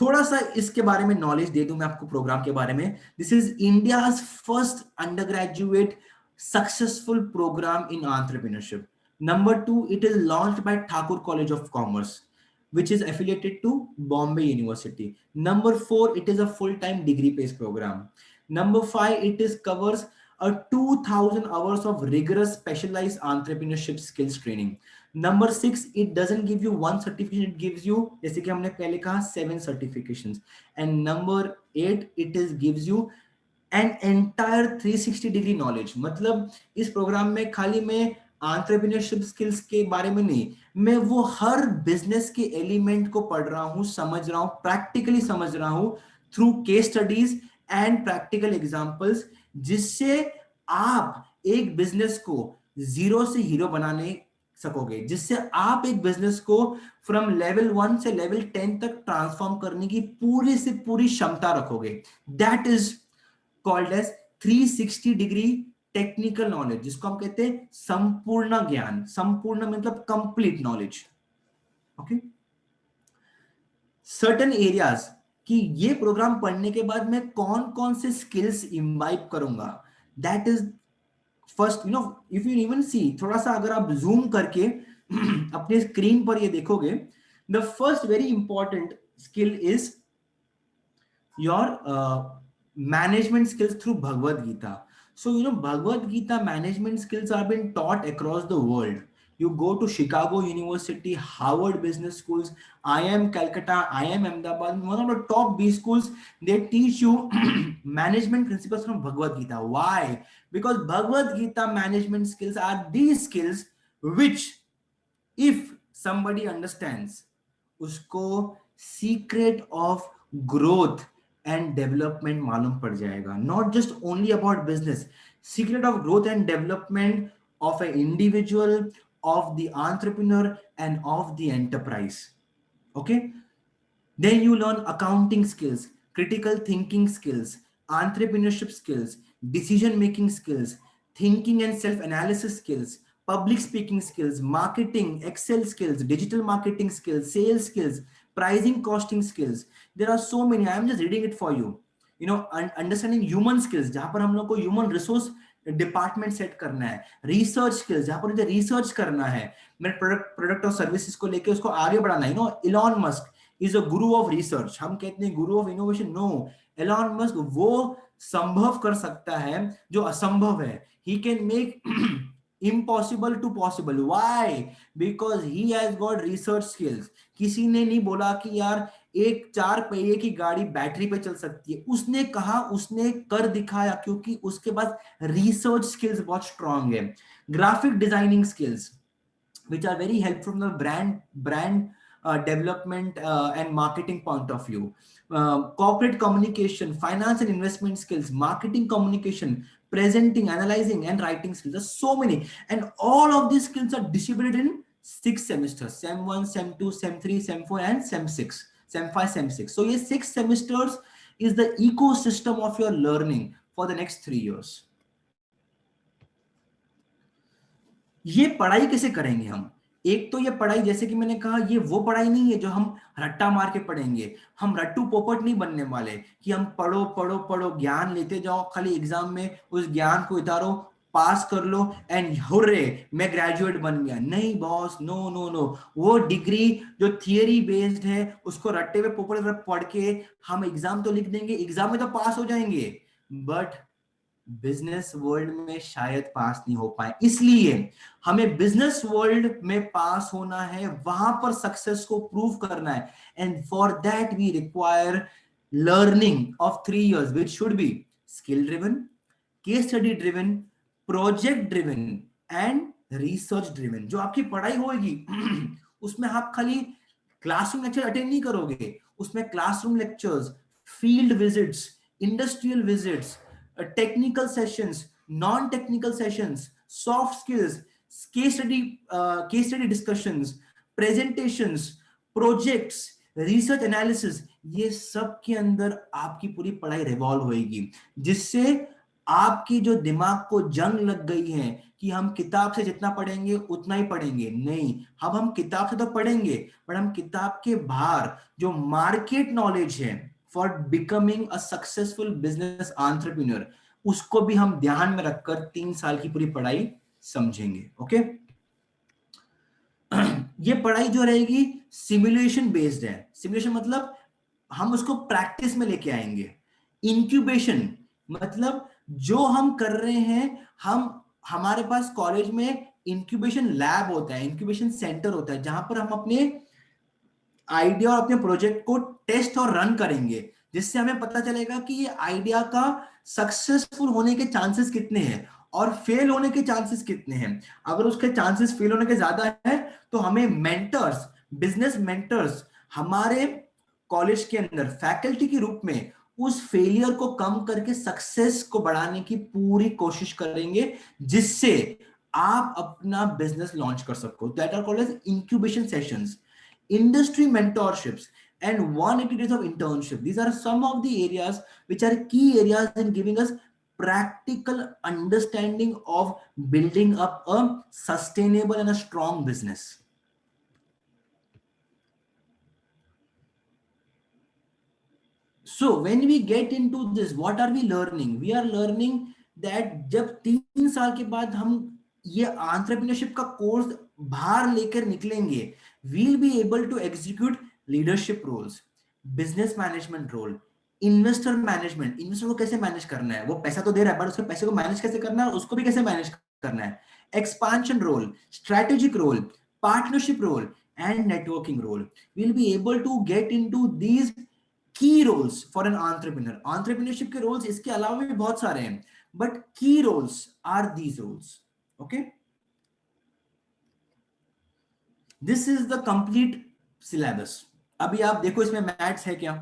थोड़ा सा इसके बारे में knowledge दे दूं मैं आपको programme के बारे में. This is India's first undergraduate successful program in entrepreneurship. Number 2, it is launched by Thakur College of Commerce, which is affiliated to Bombay University. Number 4, it is a full-time degree-based program. Number 5, it is covers a 2000 hours of rigorous specialized entrepreneurship skills training. Number 6, it doesn't give you one certification, it gives you, जैसे कि हमने पहले कहा, 7 certifications. And number 8, it is gives you an entire 360 degree knowledge. मतलब इस programme में खाली मैं एंटरप्रेन्योरशिप स्किल्स के बारे में नहीं, मैं वो हर बिजनेस के एलिमेंट को पढ़ रहा हूँ, समझ रहा हूँ, प्रैक्टिकली समझ रहा हूँ through case studies and practical examples, जिससे आप एक बिजनेस को जीरो से हीरो बनाने सकोगे, जिससे आप एक बिजनेस को फ्रॉम लेवल 1 से लेवल 10 तक ट्रांसफॉर्म करने की पूरी से पूरी क्षमता रखोगे. That is called as 360 degree technical knowledge, जिसको हम कहते हैं संपूर्ण ज्ञान. संपूर्ण मतलब complete knowledge. Okay, certain areas कि ये प्रोग्राम पढ़ने के बाद मैं कौन कौन से स्किल्स इम्बाइब करूंगा. That is first, if you even see, थोड़ा सा अगर आप जूम करके अपने स्क्रीन पर ये देखोगे, the first very important skill is your management skills through Bhagavad Gita. So Bhagavad Gita management skills are being taught across the world. You go to Chicago University, Harvard Business Schools, IIM Calcutta, IIM Ahmedabad, one of the top B schools, they teach you management principles from Bhagavad Gita. Why? Because Bhagavad Gita management skills are these skills which, if somebody understands, उसको secret of growth and development मालूम पड़ जाएगा. Not just only about business, secret of growth and development of an individual, of the entrepreneur, and of the enterprise. Okay. Then you learn accounting skills, critical thinking skills, entrepreneurship skills, decision making skills, thinking and self analysis skills, public speaking skills, marketing, Excel skills, digital marketing skills, sales skills, pricing, costing skills. There are so many. I am just reading it for you. You know, understanding human skills, जहां पर हम लोग को human resource department set करना है, research skills जहां पर मुझे रिसर्च करना है, मेरे प्रोडक्ट और सर्विसेज को लेके उसको आगे बढ़ाना है. Elon Musk is a Guru of research. हम कहते हैं guru of innovation. No, Elon Musk वो संभव कर सकता है जो असंभव है. He can make impossible to possible. Why? Because he has got research skills. किसी ने नहीं बोला कि यार एक 4 पहिए की गाड़ी बैटरी पे चल सकती है. उसने कहा, उसने कर दिखाया, क्योंकि उसके पास रिसर्च स्किल्स बहुत स्ट्रांग है. Graphic designing skills which are very helpful from the brand development and marketing point of view. Corporate communication, finance and investment skills, marketing communication, presenting, analyzing, and writing skills. There's so many, and all of these skills are distributed in 6 semesters: Sem 1, Sem 2, Sem 3, Sem 4, and Sem 6, Sem 5, Sem 6. So yes, 6 semesters is the ecosystem of your learning for the next 3 years. ये पढ़ाई कैसे करेंगे हम? एक तो ये पढ़ाई, जैसे कि मैंने कहा, ये वो पढ़ाई नहीं है जो हम रट्टा मार के पढ़ेंगे. हम रट्टू पोपट नहीं बनने वाले कि हम पढ़ो पढ़ो पढ़ो, ज्ञान लेते जाओ, खाली एग्जाम में उस ज्ञान को उतारो, पास कर लो एंड हुर्रे मैं ग्रेजुएट बन गया. नहीं बॉस, नो नो नो. वो डिग्री जो थियरी बेस्ड है उसको रट्टे में पोपट पढ़ के हम एग्जाम तो लिख देंगे, एग्जाम में तो पास हो जाएंगे, बट बिजनेस वर्ल्ड में शायद पास नहीं हो पाए. इसलिए हमें बिजनेस वर्ल्ड में पास होना है, वहां पर सक्सेस को प्रूव करना है. And for that we require learning of 3 years which should be skill driven, case study driven, project driven and research driven. जो आपकी पढ़ाई होगी उसमें आप खाली क्लासरूम लेक्चर अटेंड नहीं करोगे, उसमें classroom lectures, field visits, industrial visits, technical sessions, non-technical sessions, soft skills, case study discussions, presentations, projects, research analysis, ये सब के अंदर आपकी पूरी पढ़ाई रिवॉल्व होगी, जिससे आपकी जो दिमाग को जंग लग गई है कि हम किताब से जितना पढ़ेंगे उतना ही पढ़ेंगे. नहीं, अब हम किताब से तो पढ़ेंगे, पर हम किताब के बाहर जो मार्केट नॉलेज है for becoming a successful business entrepreneur, उसको भी हम ध्यान में रखकर 3 साल की पूरी पढ़ाई समझेंगे. ओके. ये पढ़ाई जो रहेगी सिमुलेशन बेस्ड है. सिमुलेशन मतलब हम उसको प्रैक्टिस में लेके आएंगे. इंक्यूबेशन मतलब जो हम कर रहे हैं, हमारे पास कॉलेज में इंक्यूबेशन लैब होता है, इंक्यूबेशन सेंटर होता है, जहां पर हम अपने आइडिया और अपने प्रोजेक्ट को टेस्ट और रन करेंगे, जिससे हमें पता चलेगा कि ये आइडिया का सक्सेसफुल होने के चांसेस कितने हैं और फेल होने के चांसेस कितने हैं. अगर उसके चांसेस फेल होने के ज्यादा है तो हमें मेंटर्स, बिजनेस मेंटर्स हमारे कॉलेज के अंदर फैकल्टी के रूप में उस फेलियर को कम करके सक्सेस को बढ़ाने की पूरी कोशिश करेंगे, जिससे आप अपना बिजनेस लॉन्च कर सको. That are called as incubation sessions, industry mentorships, and 180 days of internship. These are some of the areas which are key areas in giving us practical understanding of building up a sustainable and a strong business. So when we get into this, what are we learning? We are learning that जब 3 साल के बाद हम ये entrepreneurship का course बाहर लेकर निकलेंगे, we'll be able to execute leadership roles, business management role, investor management. Investor को कैसे मैनेज करना है, वो पैसा तो दे रहा है, बट उसके पैसे को मैनेज कैसे करना है, उसको भी कैसे मैनेज करना है. expansion role, strategic role, partnership role, and networking role. We'll be able to get into these key roles for an entrepreneur. Entrepreneurship के roles इसके अलावा भी बहुत सारे हैं, but key roles are these roles. Okay, this is the complete syllabus. अभी आप देखो इसमें मैथ्स है क्या?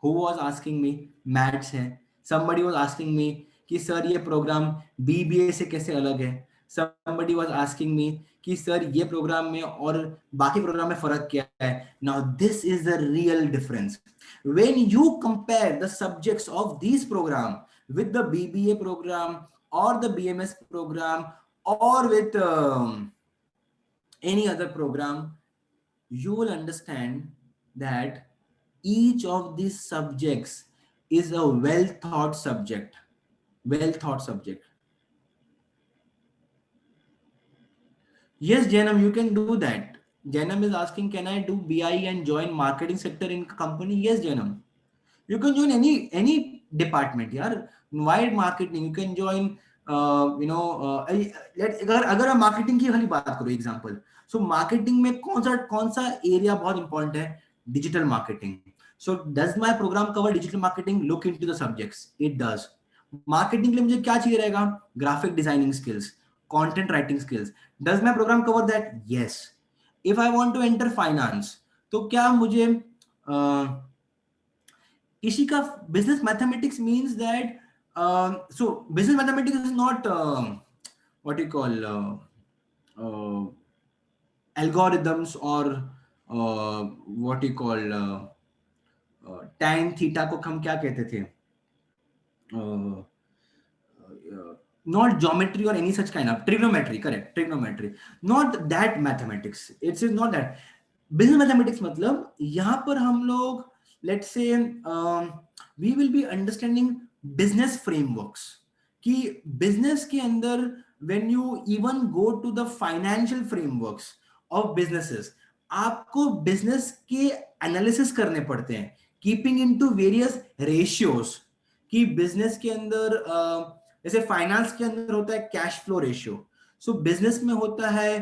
Who was asking me? Maths है. Somebody was asking me कि सर ये प्रोग्राम बीबीए से कैसे अलग है. Somebody was asking me कि सर ये प्रोग्राम में और बाकी प्रोग्राम में फर्क क्या है. Now this is the real difference. When you compare the subjects of these program with the BBA program or the BMS program or with any other program, you will understand that each of these subjects is a well thought subject. Well thought subject. Yes, Janam, you can do that. Janam is asking, can I do BI and join marketing sector in company? Yes, Janam. You can join any department, यार. Why marketing? You can join अगर आप marketing की खाली बात करो example, so marketing में कौन सा एरिया बहुत इंपॉर्टेंट है? Digital marketing. So does my program cover digital marketing? Look into the subjects, it does. Marketing के लिए मुझे क्या चाहिए रहेगा? Graphic designing skills, content writing skills. Does my program cover that? Yes. If I want to enter finance, तो क्या मुझे Ishika, business mathematics means that so business mathematics is not what you call algorithms or what you call tan theta को हम क्या कहते थे? Not geometry or any such kind of trigonometry. Correct, trigonometry. Not that mathematics. It's not that. Business mathematics मतलब यहाँ पर हम लोग let's say we will be understanding business frameworks कि business के अंदर when you even go to the financial frameworks of businesses, आपको business के analysis करने पड़ते हैं keeping into various ratios. कि business के अंदर जैसे फाइनेंस के अंदर होता है cash flow ratio, so business में होता है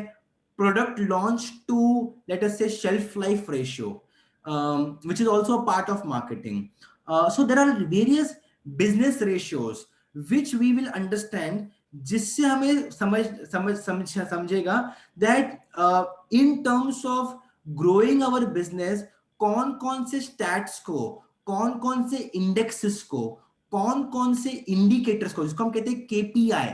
product launch to let us say shelf life ratio, which is also a part of marketing. So there are various business ratios which we will understand, जिससे हमें समझेगा that in terms of growing our business कौन कौन से stats को, कौन कौन से इंडेक्सेस को, कौन कौन से इंडिकेटर्स को, जिसको हम कहते हैं केपीआई,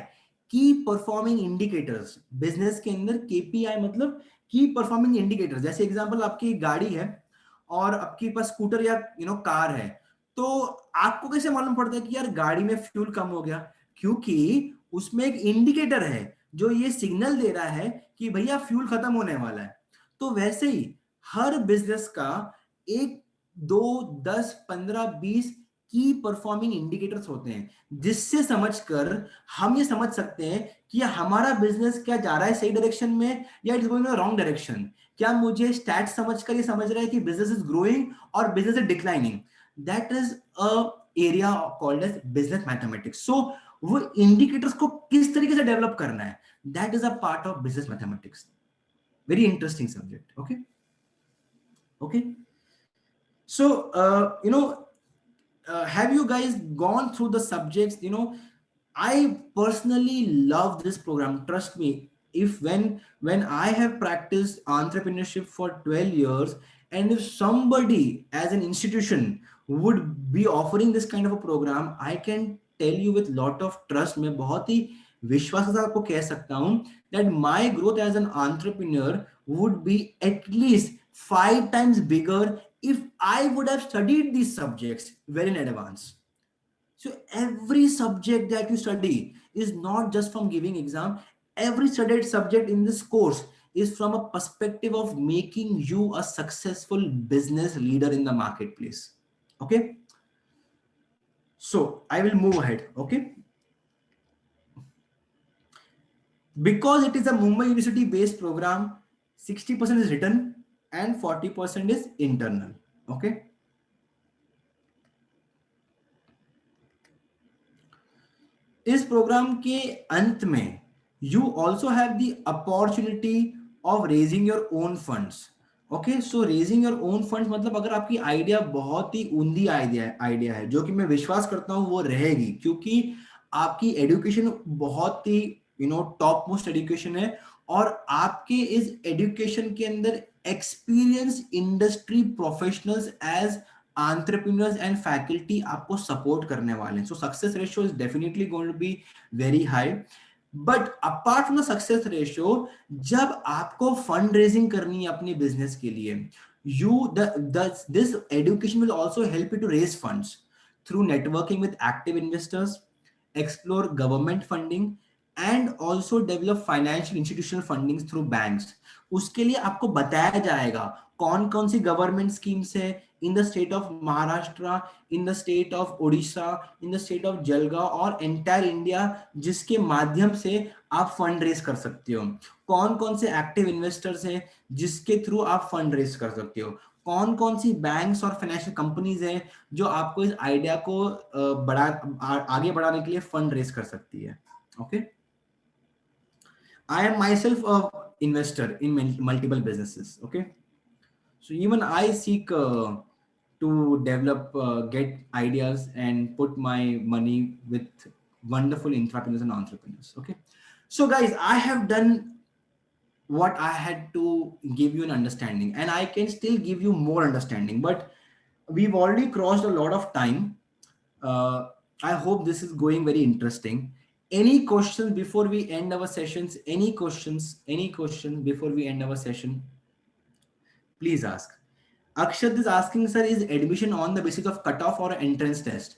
की परफॉर्मिंग इंडिकेटर्स. बिजनेस के अंदर केपीआई मतलब की परफॉर्मिंग इंडिकेटर्स. जैसे एग्जांपल, आपकी गाड़ी है और आपके पास स्कूटर या कार है, तो आपको कैसे मालूम पड़ता है कि यार गाड़ी में फ्यूल कम हो गया? क्योंकि उसमें एक इंडिकेटर है जो ये सिग्नल दे रहा है कि भैया फ्यूल खत्म होने वाला है. तो वैसे ही हर बिजनेस का एक, दो, 10, 15, 20 की परफॉर्मिंग इंडिकेटर्स होते हैं, जिससे समझकर हम ये समझ सकते हैं कि हमारा बिजनेस क्या जा रहा है सही डायरेक्शन में या it's going in wrong direction. क्या मुझे स्टैट्स समझकर ये समझ रहा है कि बिजनेस इज ग्रोइंग और business is declining? That is a area called as business mathematics. So वो इंडिकेटर्स को किस तरीके से डेवलप करना है, that is a part of business mathematics. Very interesting subject. Okay okay. So have you guys gone through the subjects? I personally love this program, trust me. If when I have practiced entrepreneurship for 12 years, and if somebody as an institution would be offering this kind of a program, I can tell you with lot of trust, मैं बहुत ही विश्वास के साथ आपको कह सकता हूं that my growth as an entrepreneur would be at least 5 times bigger if I would have studied these subjects well in advance. So every subject that you study is not just from giving exam. Every studied subject in this course is from a perspective of making you a successful business leader in the marketplace. Okay. So I will move ahead. Okay. Because it is a Mumbai University based program, 60% is written and 40% is internal. Okay. इस program के अंत में you also have the opportunity of raising your own funds. Okay, so raising your own funds मतलब अगर आपकी idea बहुत ही उंदी idea है, जो कि मैं विश्वास करता हूँ वो रहेगी, क्योंकि आपकी एजुकेशन बहुत ही टॉप मोस्ट एजुकेशन है, और आपके इस एजुकेशन के अंदर experience industry professionals as entrepreneurs and faculty आपको सपोर्ट करने वाले हैं. So success ratio is definitely going to be very high. But apart from the success ratio, जब आपको फंड रेजिंग करनी है अपनी बिजनेस के लिए, this education will also help you to raise funds through networking with active investors, explore government funding, and also develop financial institutional funding through banks. उसके लिए आपको बताया जाएगा कौन कौन सी गवर्नमेंट स्कीम्स है in the state of Maharashtra, in the state of Odisha, in the state of Jalgaon और entire India, जिसके माध्यम से आप फंड रेज कर सकते हो. कौन कौन से एक्टिव इन्वेस्टर्स हैं जिसके थ्रू आप फंड रेज कर सकते हो. कौन कौन सी बैंक्स और फाइनेंशियल कंपनीज हैं जो आपको इस आइडिया को आगे बढ़ाने के लिए फंड रेज कर सकती है. Okay, I am myself a investor in multiple businesses. Okay, so even I seek to develop, get ideas and put my money with wonderful entrepreneurs and entrepreneurs. Okay, so guys, I have done what I had to give you an understanding, and I can still give you more understanding, but we've already crossed a lot of time. I hope this is going very interesting. Any questions before we end our sessions? Any questions? Any question before we end our session? Please ask. Akshat is asking, sir, is admission on the basis of cutoff or entrance test?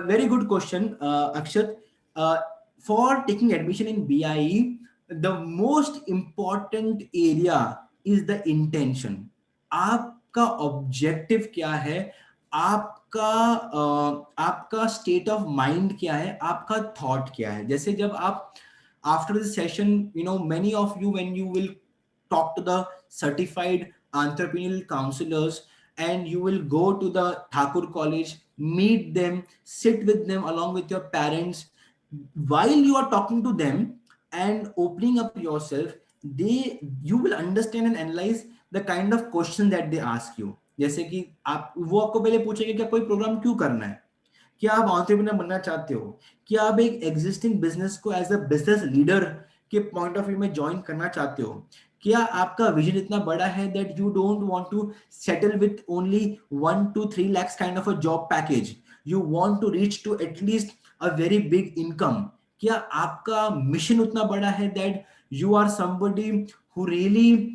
Very good question, Akshat. For taking admission in BIE, the most important area is the intention. आपका objective क्या है, आपका state of mind क्या है, आपका thought क्या है. जैसे जब आप after this session, many of you, when you will talk to the certified entrepreneurial counselors, and you will go to the Thakur College, meet them, sit with them along with your parents. While you are talking to them and opening up yourself, you will understand and analyze the kind of question that they ask you. जैसे कि वो आपको पहले पूछेंगे कि कोई programme क्यों करना है, क्या आप एंटरप्रेन्योर बनना चाहते हो, क्या आप एक एग्जिस्टिंग बिजनेस को एज अ बिजनेस लीडर के पॉइंट ऑफ व्यू में ज्वाइन करना चाहते हो, क्या आपका विजन इतना बड़ा है that you don't want to settle with only 1 to 3 lakhs kind of a job package, you want to reach to at least a very big income. क्या आपका मिशन उतना बड़ा है that you are somebody who really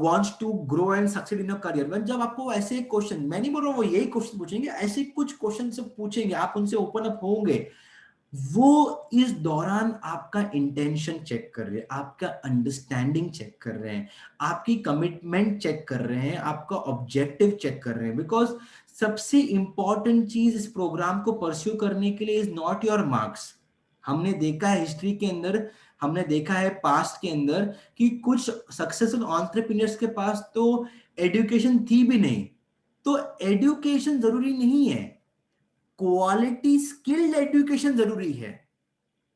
wants to grow and succeed in a career. जब आपको ऐसे question, मैं नहीं बोल रहा हूँ वो यही क्वेश्चन पूछेंगे, ऐसे कुछ क्वेश्चन से पूछेंगे, आप उनसे ओपन अप होंगे, वो इस दौरान आपका इंटेंशन चेक कर रहे हैं, आपका अंडरस्टैंडिंग चेक कर रहे हैं, आपकी कमिटमेंट चेक कर रहे हैं, आपका ऑब्जेक्टिव चेक कर रहे हैं. बिकॉज सबसे इंपॉर्टेंट चीज इस प्रोग्राम को परस्यू करने के लिए इज नॉट योर मार्क्स. हमने देखा है हिस्ट्री के अंदर, हमने देखा है पास्ट के अंदर कि कुछ सक्सेसफुल एंटरप्रेन्योर्स के पास तो एजुकेशन थी भी नहीं. तो एजुकेशन जरूरी नहीं है, क्वालिटी स्किल्ड एजुकेशन जरूरी है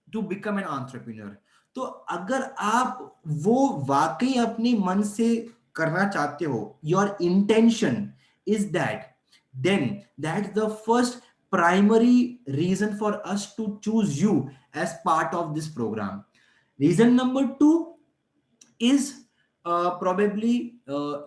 टू बिकम एन एंटरप्रेन्योर. तो अगर आप वो वाकई अपने मन से करना चाहते हो, your intention is that, then that's the first primary reason for us to choose you as part of this program. Reason number 2 is probably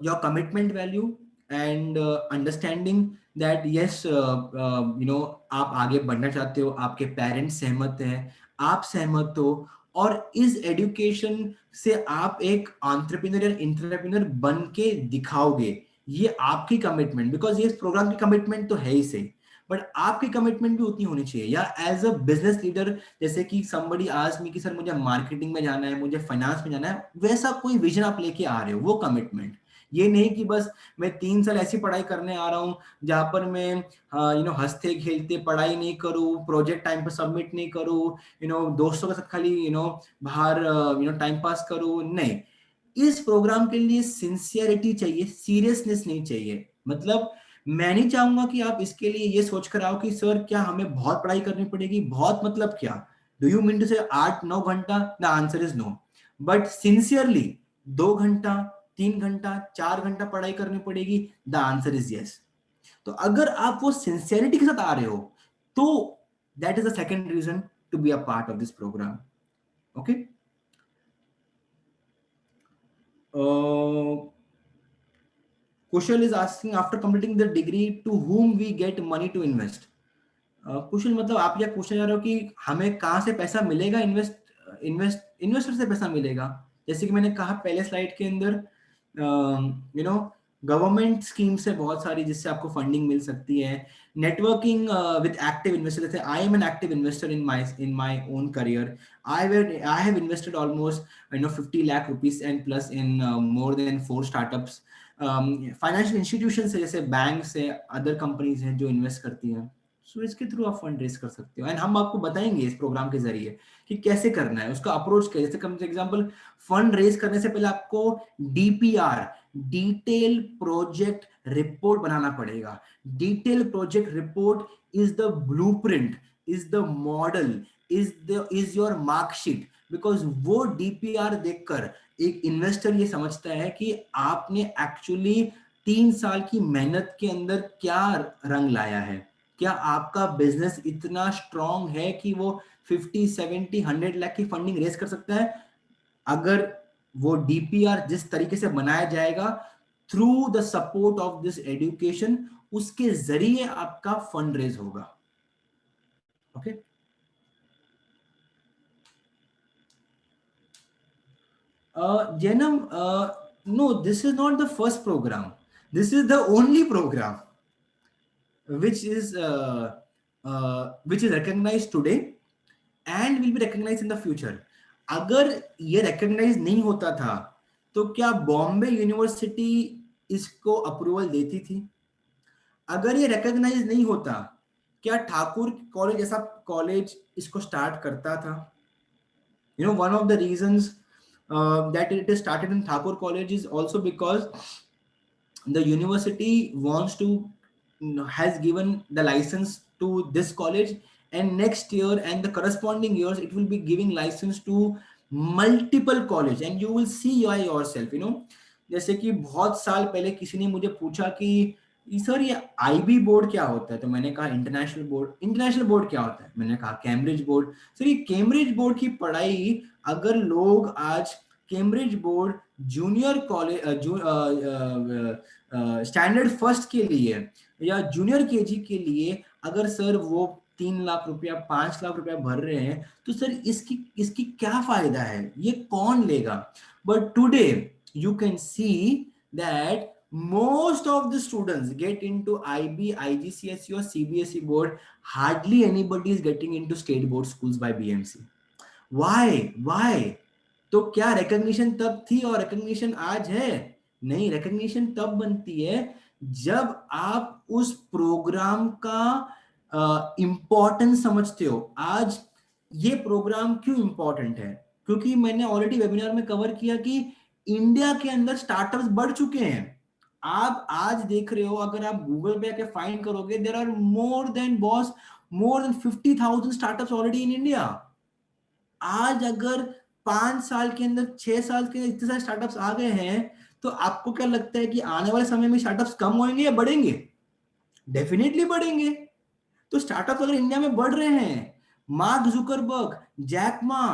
your commitment value and understanding that yes, आप आगे बढ़ना चाहते हो, आपके parents सहमत हैं, आप सहमत हो, और इस एजुकेशन से आप एक एंटरप्रेन्योर या इंटरप्रेन्योर बन के दिखाओगे. ये आपकी कमिटमेंट, बिकॉज ये प्रोग्राम की कमिटमेंट तो है ही सही, बट आपकी कमिटमेंट भी उतनी होनी चाहिए. या एज अ बिजनेस लीडर, जैसे कि somebody asked me कि सर मुझे मार्केटिंग में जाना है, मुझे फाइनेंस में जाना है, वैसा कोई विजन आप लेके आ रहे हो, वो कमिटमेंट. ये नहीं कि बस मैं 3 साल ऐसी पढ़ाई करने आ रहा हूँ जहां पर मैं हंसते खेलते पढ़ाई नहीं करूँ, प्रोजेक्ट टाइम पर सबमिट नहीं करूँ, दोस्तों के साथ खाली बाहर टाइम पास करूँ. नहीं, इस प्रोग्राम के लिए सिंसियरिटी चाहिए, सीरियसनेस नहीं चाहिए. मतलब मैं नहीं चाहूंगा कि आप इसके लिए ये सोच कर आओ कि सर क्या हमें बहुत पढ़ाई करनी पड़ेगी, बहुत मतलब क्या, डू यू मीन टू से 8-9 घंटा? The answer is no. But sincerely 2 घंटा, 3 घंटा, 4 घंटा पढ़ाई करनी पड़ेगी? The answer is yes. तो अगर आप वो सिंसियरिटी के साथ आ रहे हो, तो that is the second reason to be a part of this program. Okay. Kushal is asking, after completing the degree, to whom we get money to invest? कुशल, मतलब आप क्या पूछना चाह रहे हो कि हमें कहाँ से पैसा मिलेगा? इन्वेस्टर से पैसा मिलेगा. जैसे कि मैंने कहा पहले स्लाइड के अंदर, गवर्नमेंट स्कीम से बहुत सारी, जिससे आपको फंडिंग मिल सकती है. नेटवर्किंग विद एक्टिव इन्वेस्टर, जैसे I am an active investor in my own career. I have invested almost 50 lakh rupees and plus in more than 4 startups. Financial institution से, जैसे बैंक से, अदर कंपनीज हैं जो इन्वेस्ट करती हैं. सो इसके थ्रू आप फंड रेज कर सकते हो. एंड हम आपको बताएंगे इस प्रोग्राम के जरिए कि कैसे करना है, उसका अप्रोच क्या है. जैसे कम एग्जांपल, फंड रेज करने से पहले आपको डीपीआर, डिटेल प्रोजेक्ट रिपोर्ट बनाना पड़ेगा. Detail project report is the blueprint, is the model, is your marksheet. Because वो डीपीआर देखकर एक इन्वेस्टर ये समझता है कि आपने एक्चुअली 3 साल की मेहनत के अंदर क्या रंग लाया है. क्या आपका बिजनेस इतना स्ट्रांग है कि वो 50, 70, 100 लाख की फंडिंग रेज कर सकता है? अगर वो डीपीआर जिस तरीके से बनाया जाएगा, through the support of this education, उसके जरिए आपका फंड रेज होगा. Okay. Janam, no, this is not the first program. This is the only program which is uh, which is recognized today and will be recognized in the future. अगर ये recognize नहीं होता था, तो क्या Bombay university इसको approval देती थी? अगर ये recognize नहीं होता, क्या ठाकुर कॉलेज ऐसा कॉलेज इसको स्टार्ट करता था? One of the reasons that it is started in Thakur College is also because the university wants to has given the license to this college, and next year and the corresponding years it will be giving license to multiple college, and you will see by yourself. जैसे कि बहुत साल पहले किसी ने मुझे पूछा कि सर ये आईबी बोर्ड क्या होता है, तो मैंने कहा इंटरनेशनल बोर्ड. इंटरनेशनल बोर्ड क्या होता है? मैंने कहा कैम्ब्रिज बोर्ड. सर ये कैम्ब्रिज बोर्ड की पढ़ाई, अगर लोग आज Cambridge board junior college standard first के लिए या जूनियर केजी के लिए अगर सर वो 3 लाख रुपया, 5 लाख रुपया भर रहे हैं, तो सर इसकी इसकी क्या फायदा है? ये कौन लेगा? But today you can see that most of the students get into IB, IGCSE or CBSE board. Hardly anybody is getting into state board schools by BMC. Why? तो क्या recognition तब थी और recognition आज है? नहीं, recognition तब बनती है जब आप उस प्रोग्राम का इंपॉर्टेंस समझते हो. आज ये प्रोग्राम क्यों इंपॉर्टेंट है? क्योंकि मैंने ऑलरेडी वेबिनार में कवर किया कि इंडिया के अंदर स्टार्टअप्स बढ़ चुके हैं. आप आज देख रहे हो, अगर आप गूगल पे आके फाइंड करोगे, there are more than 50,000 startups already in India. आज अगर 5 साल के अंदर, 6 साल के अंदर इतने सारे स्टार्टअप्स आ गए हैं, तो आपको क्या लगता है कि आने वाले समय में स्टार्टअप्स कम होंगे या बढ़ेंगे? डेफिनेटली बढ़ेंगे. तो स्टार्टअप्स अगर इंडिया में बढ़ रहे हैं, Mark Zuckerberg, Jack Ma,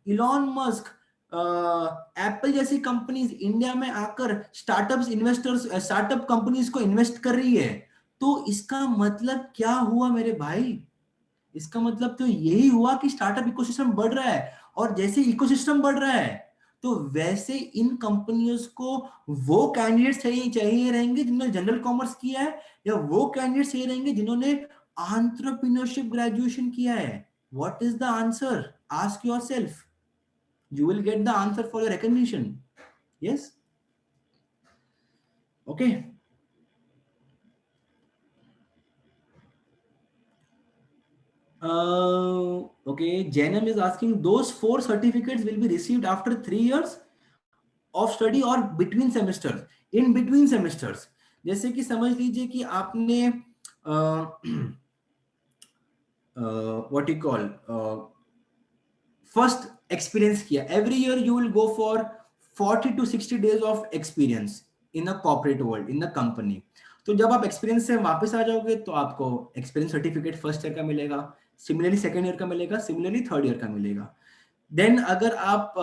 Elon Musk, Apple जैसी कंपनीज इंडिया में आकर स्टार्टअप कंपनीज को इन्वेस्ट कर रही है, तो इसका मतलब क्या हुआ मेरे भाई? इसका मतलब तो यही हुआ कि स्टार्टअप इकोसिस्टम बढ़ रहा है. और जैसे इकोसिस्टम बढ़ रहा है, तो वैसे इन कंपनियों को वो कैंडिडेट्स चाहिए रहेंगे जिन्होंने जनरल कॉमर्स किया है, या वो कैंडिडेट्स चाहिए रहेंगे जिन्होंने एंटरप्रेन्योरशिप ग्रेजुएशन किया है. What is the answer? Ask yourself. You will get the answer for your recognition. Yes. Okay. Okay, Janam is asking, those 4 certificates will be received after 3 years of study or between semesters? In between semesters. जैसे कि समझ लीजिए कि आपने what you call first experience किया, every year you will go for 40 to 60 days of experience in a corporate world, in a company. तो जब आप एक्सपीरियंस से वापस आ जाओगे तो आपको एक्सपीरियंस सर्टिफिकेट फर्स्ट ईयर का मिलेगा, सिमिलरली सेकंड ईयर का मिलेगा, सिमिलरली थर्ड ईयर का मिलेगा। देन अगर आप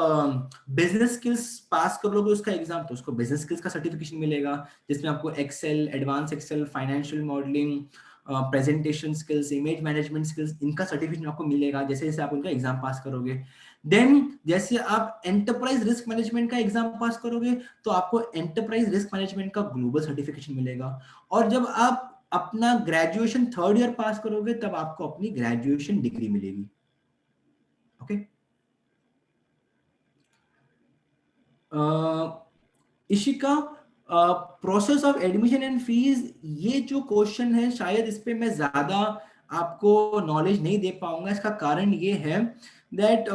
बिजनेस स्किल्स पास कर लोगे उसका एग्जाम, तो उसको बिजनेस स्किल्स का सर्टिफिकेशन मिलेगा, जिसमें आपको Excel, advance Excel, financial modelling, presentation skills, image management skills, इनका सर्टिफिकेशन आपको मिलेगा जैसे जैसे आप उनका एग्जाम पास करोगे। देन जैसे आप एंटरप्राइज रिस्क मैनेजमेंट का एग्जाम पास करोगे तो आपको एंटरप्राइज रिस्क मैनेजमेंट का ग्लोबल सर्टिफिकेशन मिलेगा। और जब आप अपना ग्रेजुएशन थर्ड ईयर पास करोगे तब आपको अपनी ग्रेजुएशन डिग्री मिलेगी। Okay. Ishika, process of admission and fees, ये जो क्वेश्चन है शायद इस पे मैं ज्यादा आपको नॉलेज नहीं दे पाऊंगा। इसका कारण ये है दैट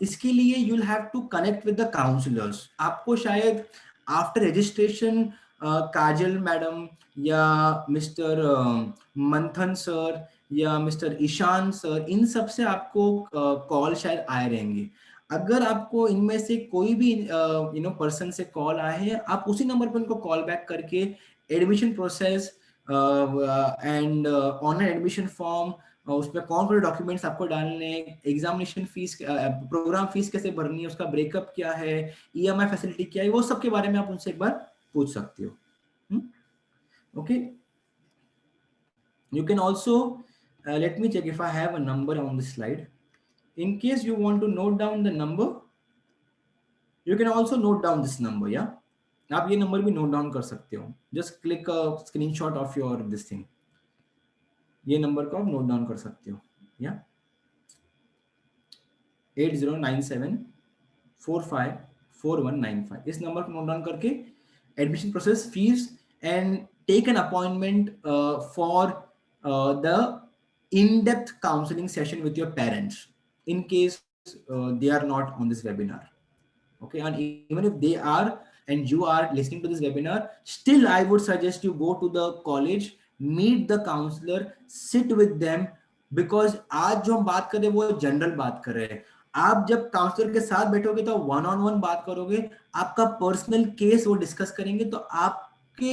इसके लिए you will have to connect with the counsellors. आपको शायद आफ्टर रजिस्ट्रेशन काजल मैडम या मिस्टर मंथन सर या मिस्टर ईशान सर, इन सब से आपको कॉल शायद आए रहेंगे। अगर आपको इनमें से कोई भी पर्सन से कॉल आए हैं, आप उसी नंबर पर उनको कॉल बैक करके admission process and online admission form, उसमें कौन कौन डॉक्यूमेंट्स आपको डालने, एग्जामिनेशन फीस, प्रोग्राम फीस कैसे भरनी है, उसका ब्रेकअप क्या है, ईएमआई फैसिलिटी क्या है, वो सब के बारे में आप उनसे एक बार पूछ सकते हो। Okay, you can also let me check if I have a number on this slide. In case you want to note down the number, you can also note down this number, yeah? आप ये number भी note down कर सकते हो। Just click screenshot of your this thing, ये number को आप note down कर सकते हो, या 8097454195। इस नंबर को नोट डाउन करके admission process, fees and take an appointment for the in-depth counseling session with your parents in case they are not on this webinar. Okay, and even if they are and you are listening to this webinar, still I would suggest you go to the college, meet the counselor, sit with them, because आज जो हम बात कर रहे हैं वो general बात कर रहे हैं। आप जब काउंसलर के साथ बैठोगे तो वन ऑन वन बात करोगे, आपका पर्सनल केस वो डिस्कस करेंगे, तो आपके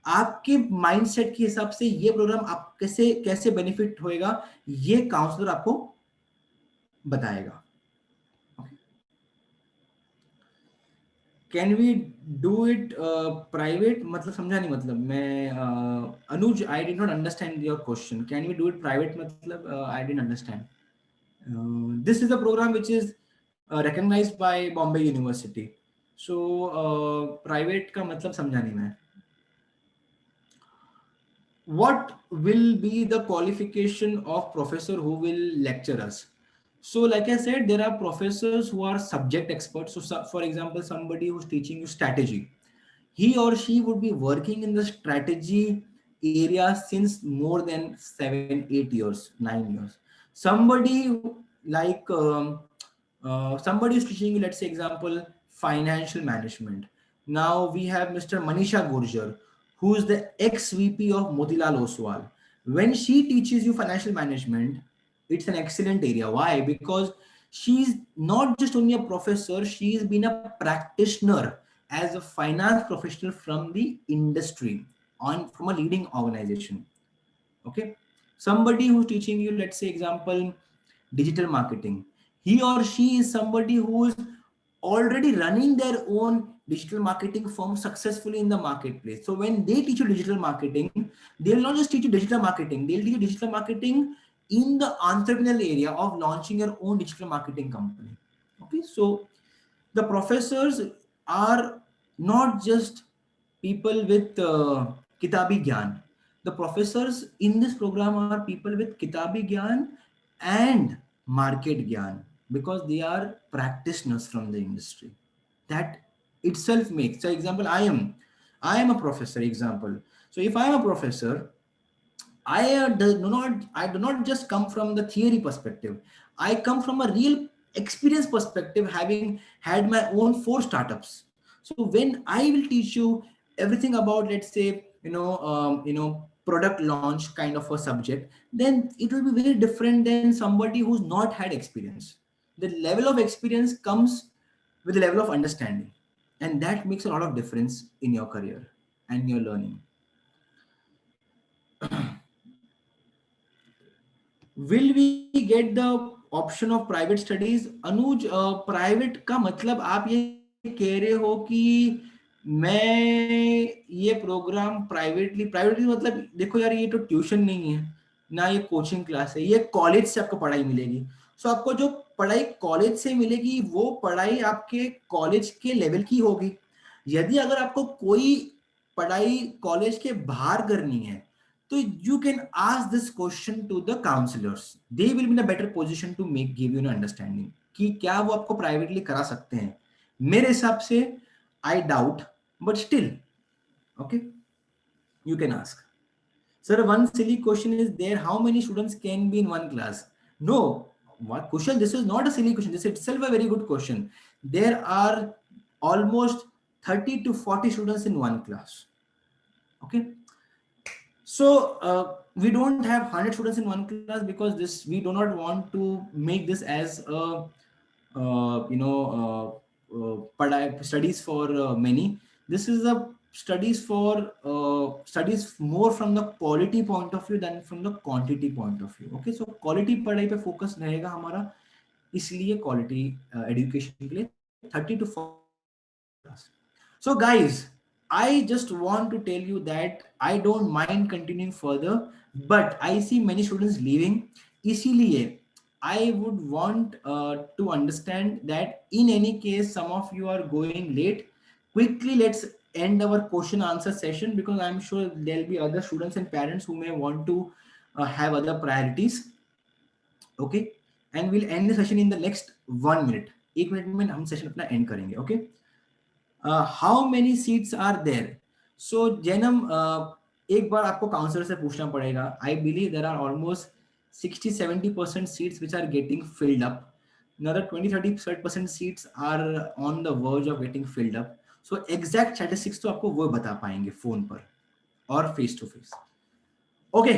आपके माइंडसेट के हिसाब से ये प्रोग्राम आप कैसे कैसे बेनिफिट होएगा ये काउंसलर आपको बताएगा। Can we do it private, मतलब समझा नहीं, मतलब मैं Anuj, I did not understand your question. Can we do it private मतलब I didn't understand. This is a programme which is recognized by Bombay University. So private का मतलब समझा नहीं मैं। What will be the qualification of professor who will lecture us? So like I said, there are professors who are subject experts. So for example, somebody who's teaching you strategy, he or she would be working in the strategy area since more than 7-8 years, 9 years. Somebody like somebody is teaching you, let's say example, financial management. Now we have Mr. Manisha Gurjar, who is the ex-VP of Motilal Oswal. When she teaches you financial management, it's an excellent area. Why? Because she's not just only a professor, she's been a practitioner as a finance professional from the industry, from a leading organization. Okay, somebody who's teaching you, let's say example, digital marketing, he or she is somebody who is already running their own digital marketing firm successfully in the marketplace. So when they teach you digital marketing, they'll not just teach you digital marketing, they'll teach you digital marketing in the entrepreneurial area of launching your own digital marketing company. Okay, so the professors are not just people with kitabi gyan. The professors in this program are people with kitabi gyan and market gyan, because they are practitioners from the industry. That itself makes, so example, I am a professor example. So if I am a professor, I do not just come from the theory perspective. I come from a real experience perspective, having had my own 4 startups. So when I will teach you everything about, let's say, product launch kind of a subject, then it will be very different than somebody who's not had experience. The level of experience comes with the level of understanding, and that makes a lot of difference in your career and your learning. Will we get the option of private studies? Anuj, private का मतलब आप ये कह रहे हो कि मैं ये प्रोग्राम प्राइवेटली मतलब देखो यार, ये तो ट्यूशन नहीं है ना, ये कोचिंग क्लास है, ये कॉलेज से आपको पढ़ाई मिलेगी. सो आपको जो पढ़ाई कॉलेज से मिलेगी वो पढ़ाई आपके कॉलेज के लेवल की होगी. यदि अगर आपको कोई पढ़ाई कॉलेज के बाहर करनी है, तो you can ask this question to the counselors. They will be in a better position to make give you an understanding कि क्या वो आपको प्राइवेटली करा सकते हैं. मेरे हिसाब से I doubt, but still, okay, you can ask. Sir, one silly question is there: how many students can be in one class? No, what question? This is not a silly question. This is itself a very good question. There are almost 30 to 40 students in one class. Okay, so we don't have 100 students in one class because this we do not want to make this as a studies for many. This is a studies for studies more from the quality point of view than from the quantity point of view. Okay, so quality पढ़ाई पे focus रहेगा हमारा, इसलिए quality education के लिए 30 to 40 class. So, guys, I just want to tell you that I don't mind continuing further, but I see many students leaving. इसीलिए I would want to understand that in any case, some of you are going late. Quickly, let's end our question answer session because I'm sure there'll be other students and parents who may want to have other priorities. Okay, and we'll end the session in the next 1 minute. एक मिनट में हम session अपना end करेंगे. Okay. How many seats are there? So Jainam, एक बार आपको counsellor से पूछना पड़ेगा. I believe there are almost 60-70% seats which are getting filled up. another 20-30% seats are on the verge of getting filled up. So exact statistics तो आपको वो बता पाएंगे फोन पर और face to face. Okay,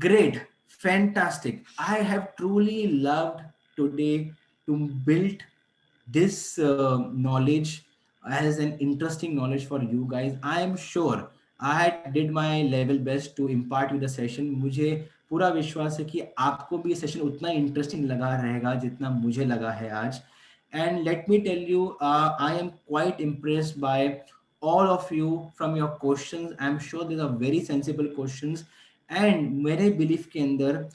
great, fantastic. I have truly loved today to build this knowledge as an interesting knowledge for you guys. I am sure I had did my level best to impart you the session. मुझे पूरा विश्वास है कि आपको भी ये session उतना interesting लगा रहेगा जितना मुझे लगा है आज. And let me tell you, I am quite impressed by all of you from your questions. I'm sure these are very sensible questions. And मेरे belief के अंदर,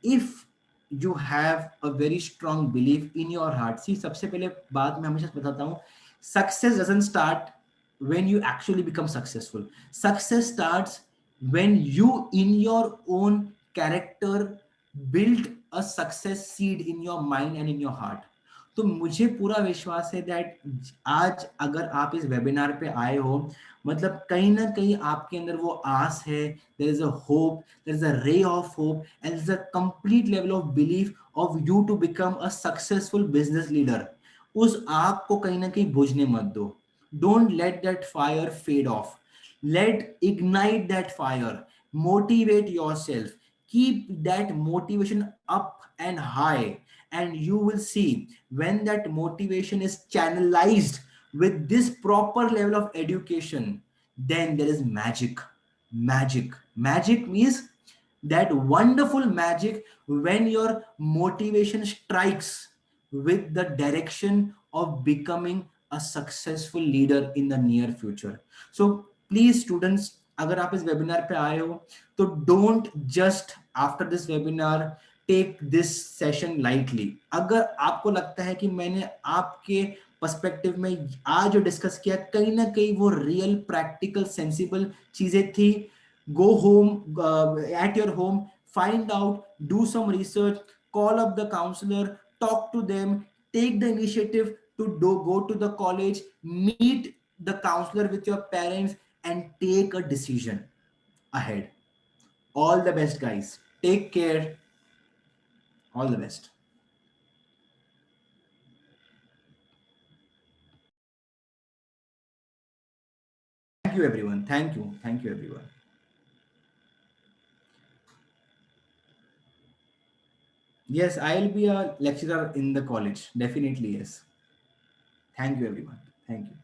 if you have a very strong belief in your heart, see, सबसे पहले बात मैं हमेशा बताता हूँ, success doesn't start when you actually become successful. Success starts when you in your own character build a success seed in your mind and in your heart. तो मुझे पूरा विश्वास है दैट आज अगर आप इस वेबिनार पे आए हो, मतलब कहीं ना कहीं आपके अंदर वो आस है. There is a hope, there is a ray of hope, and there is a complete level of belief of you to become a successful business leader. उस आग को कहीं ना कहीं बुझने मत दो. Don't let that fire fade off. Let ignite that fire, motivate yourself, keep that motivation up and high, and you will see when that motivation is channelized with this proper level of education, then there is magic. Magic means that wonderful magic when your motivation strikes with the direction of becoming a successful leader in the near future. So please students, अगर आप इस webinar पे आए हो तो don't just after this webinar take this session lightly. अगर आपको लगता है कि मैंने आपके पर्सपेक्टिव में आज जो डिस्कस किया कहीं ना कहीं वो रियल प्रैक्टिकल सेंसिबल चीजें थी, go home, at your home, find out, do some research, call up the counselor, talk to them, take the initiative to go to the college, meet the counselor with your parents, and take a decision ahead. All the best, guys. Take care. All the best. Thank you, everyone. Thank you. Thank you, everyone. Yes, I'll be a lecturer in the college. Definitely, yes. Thank you, everyone. Thank you.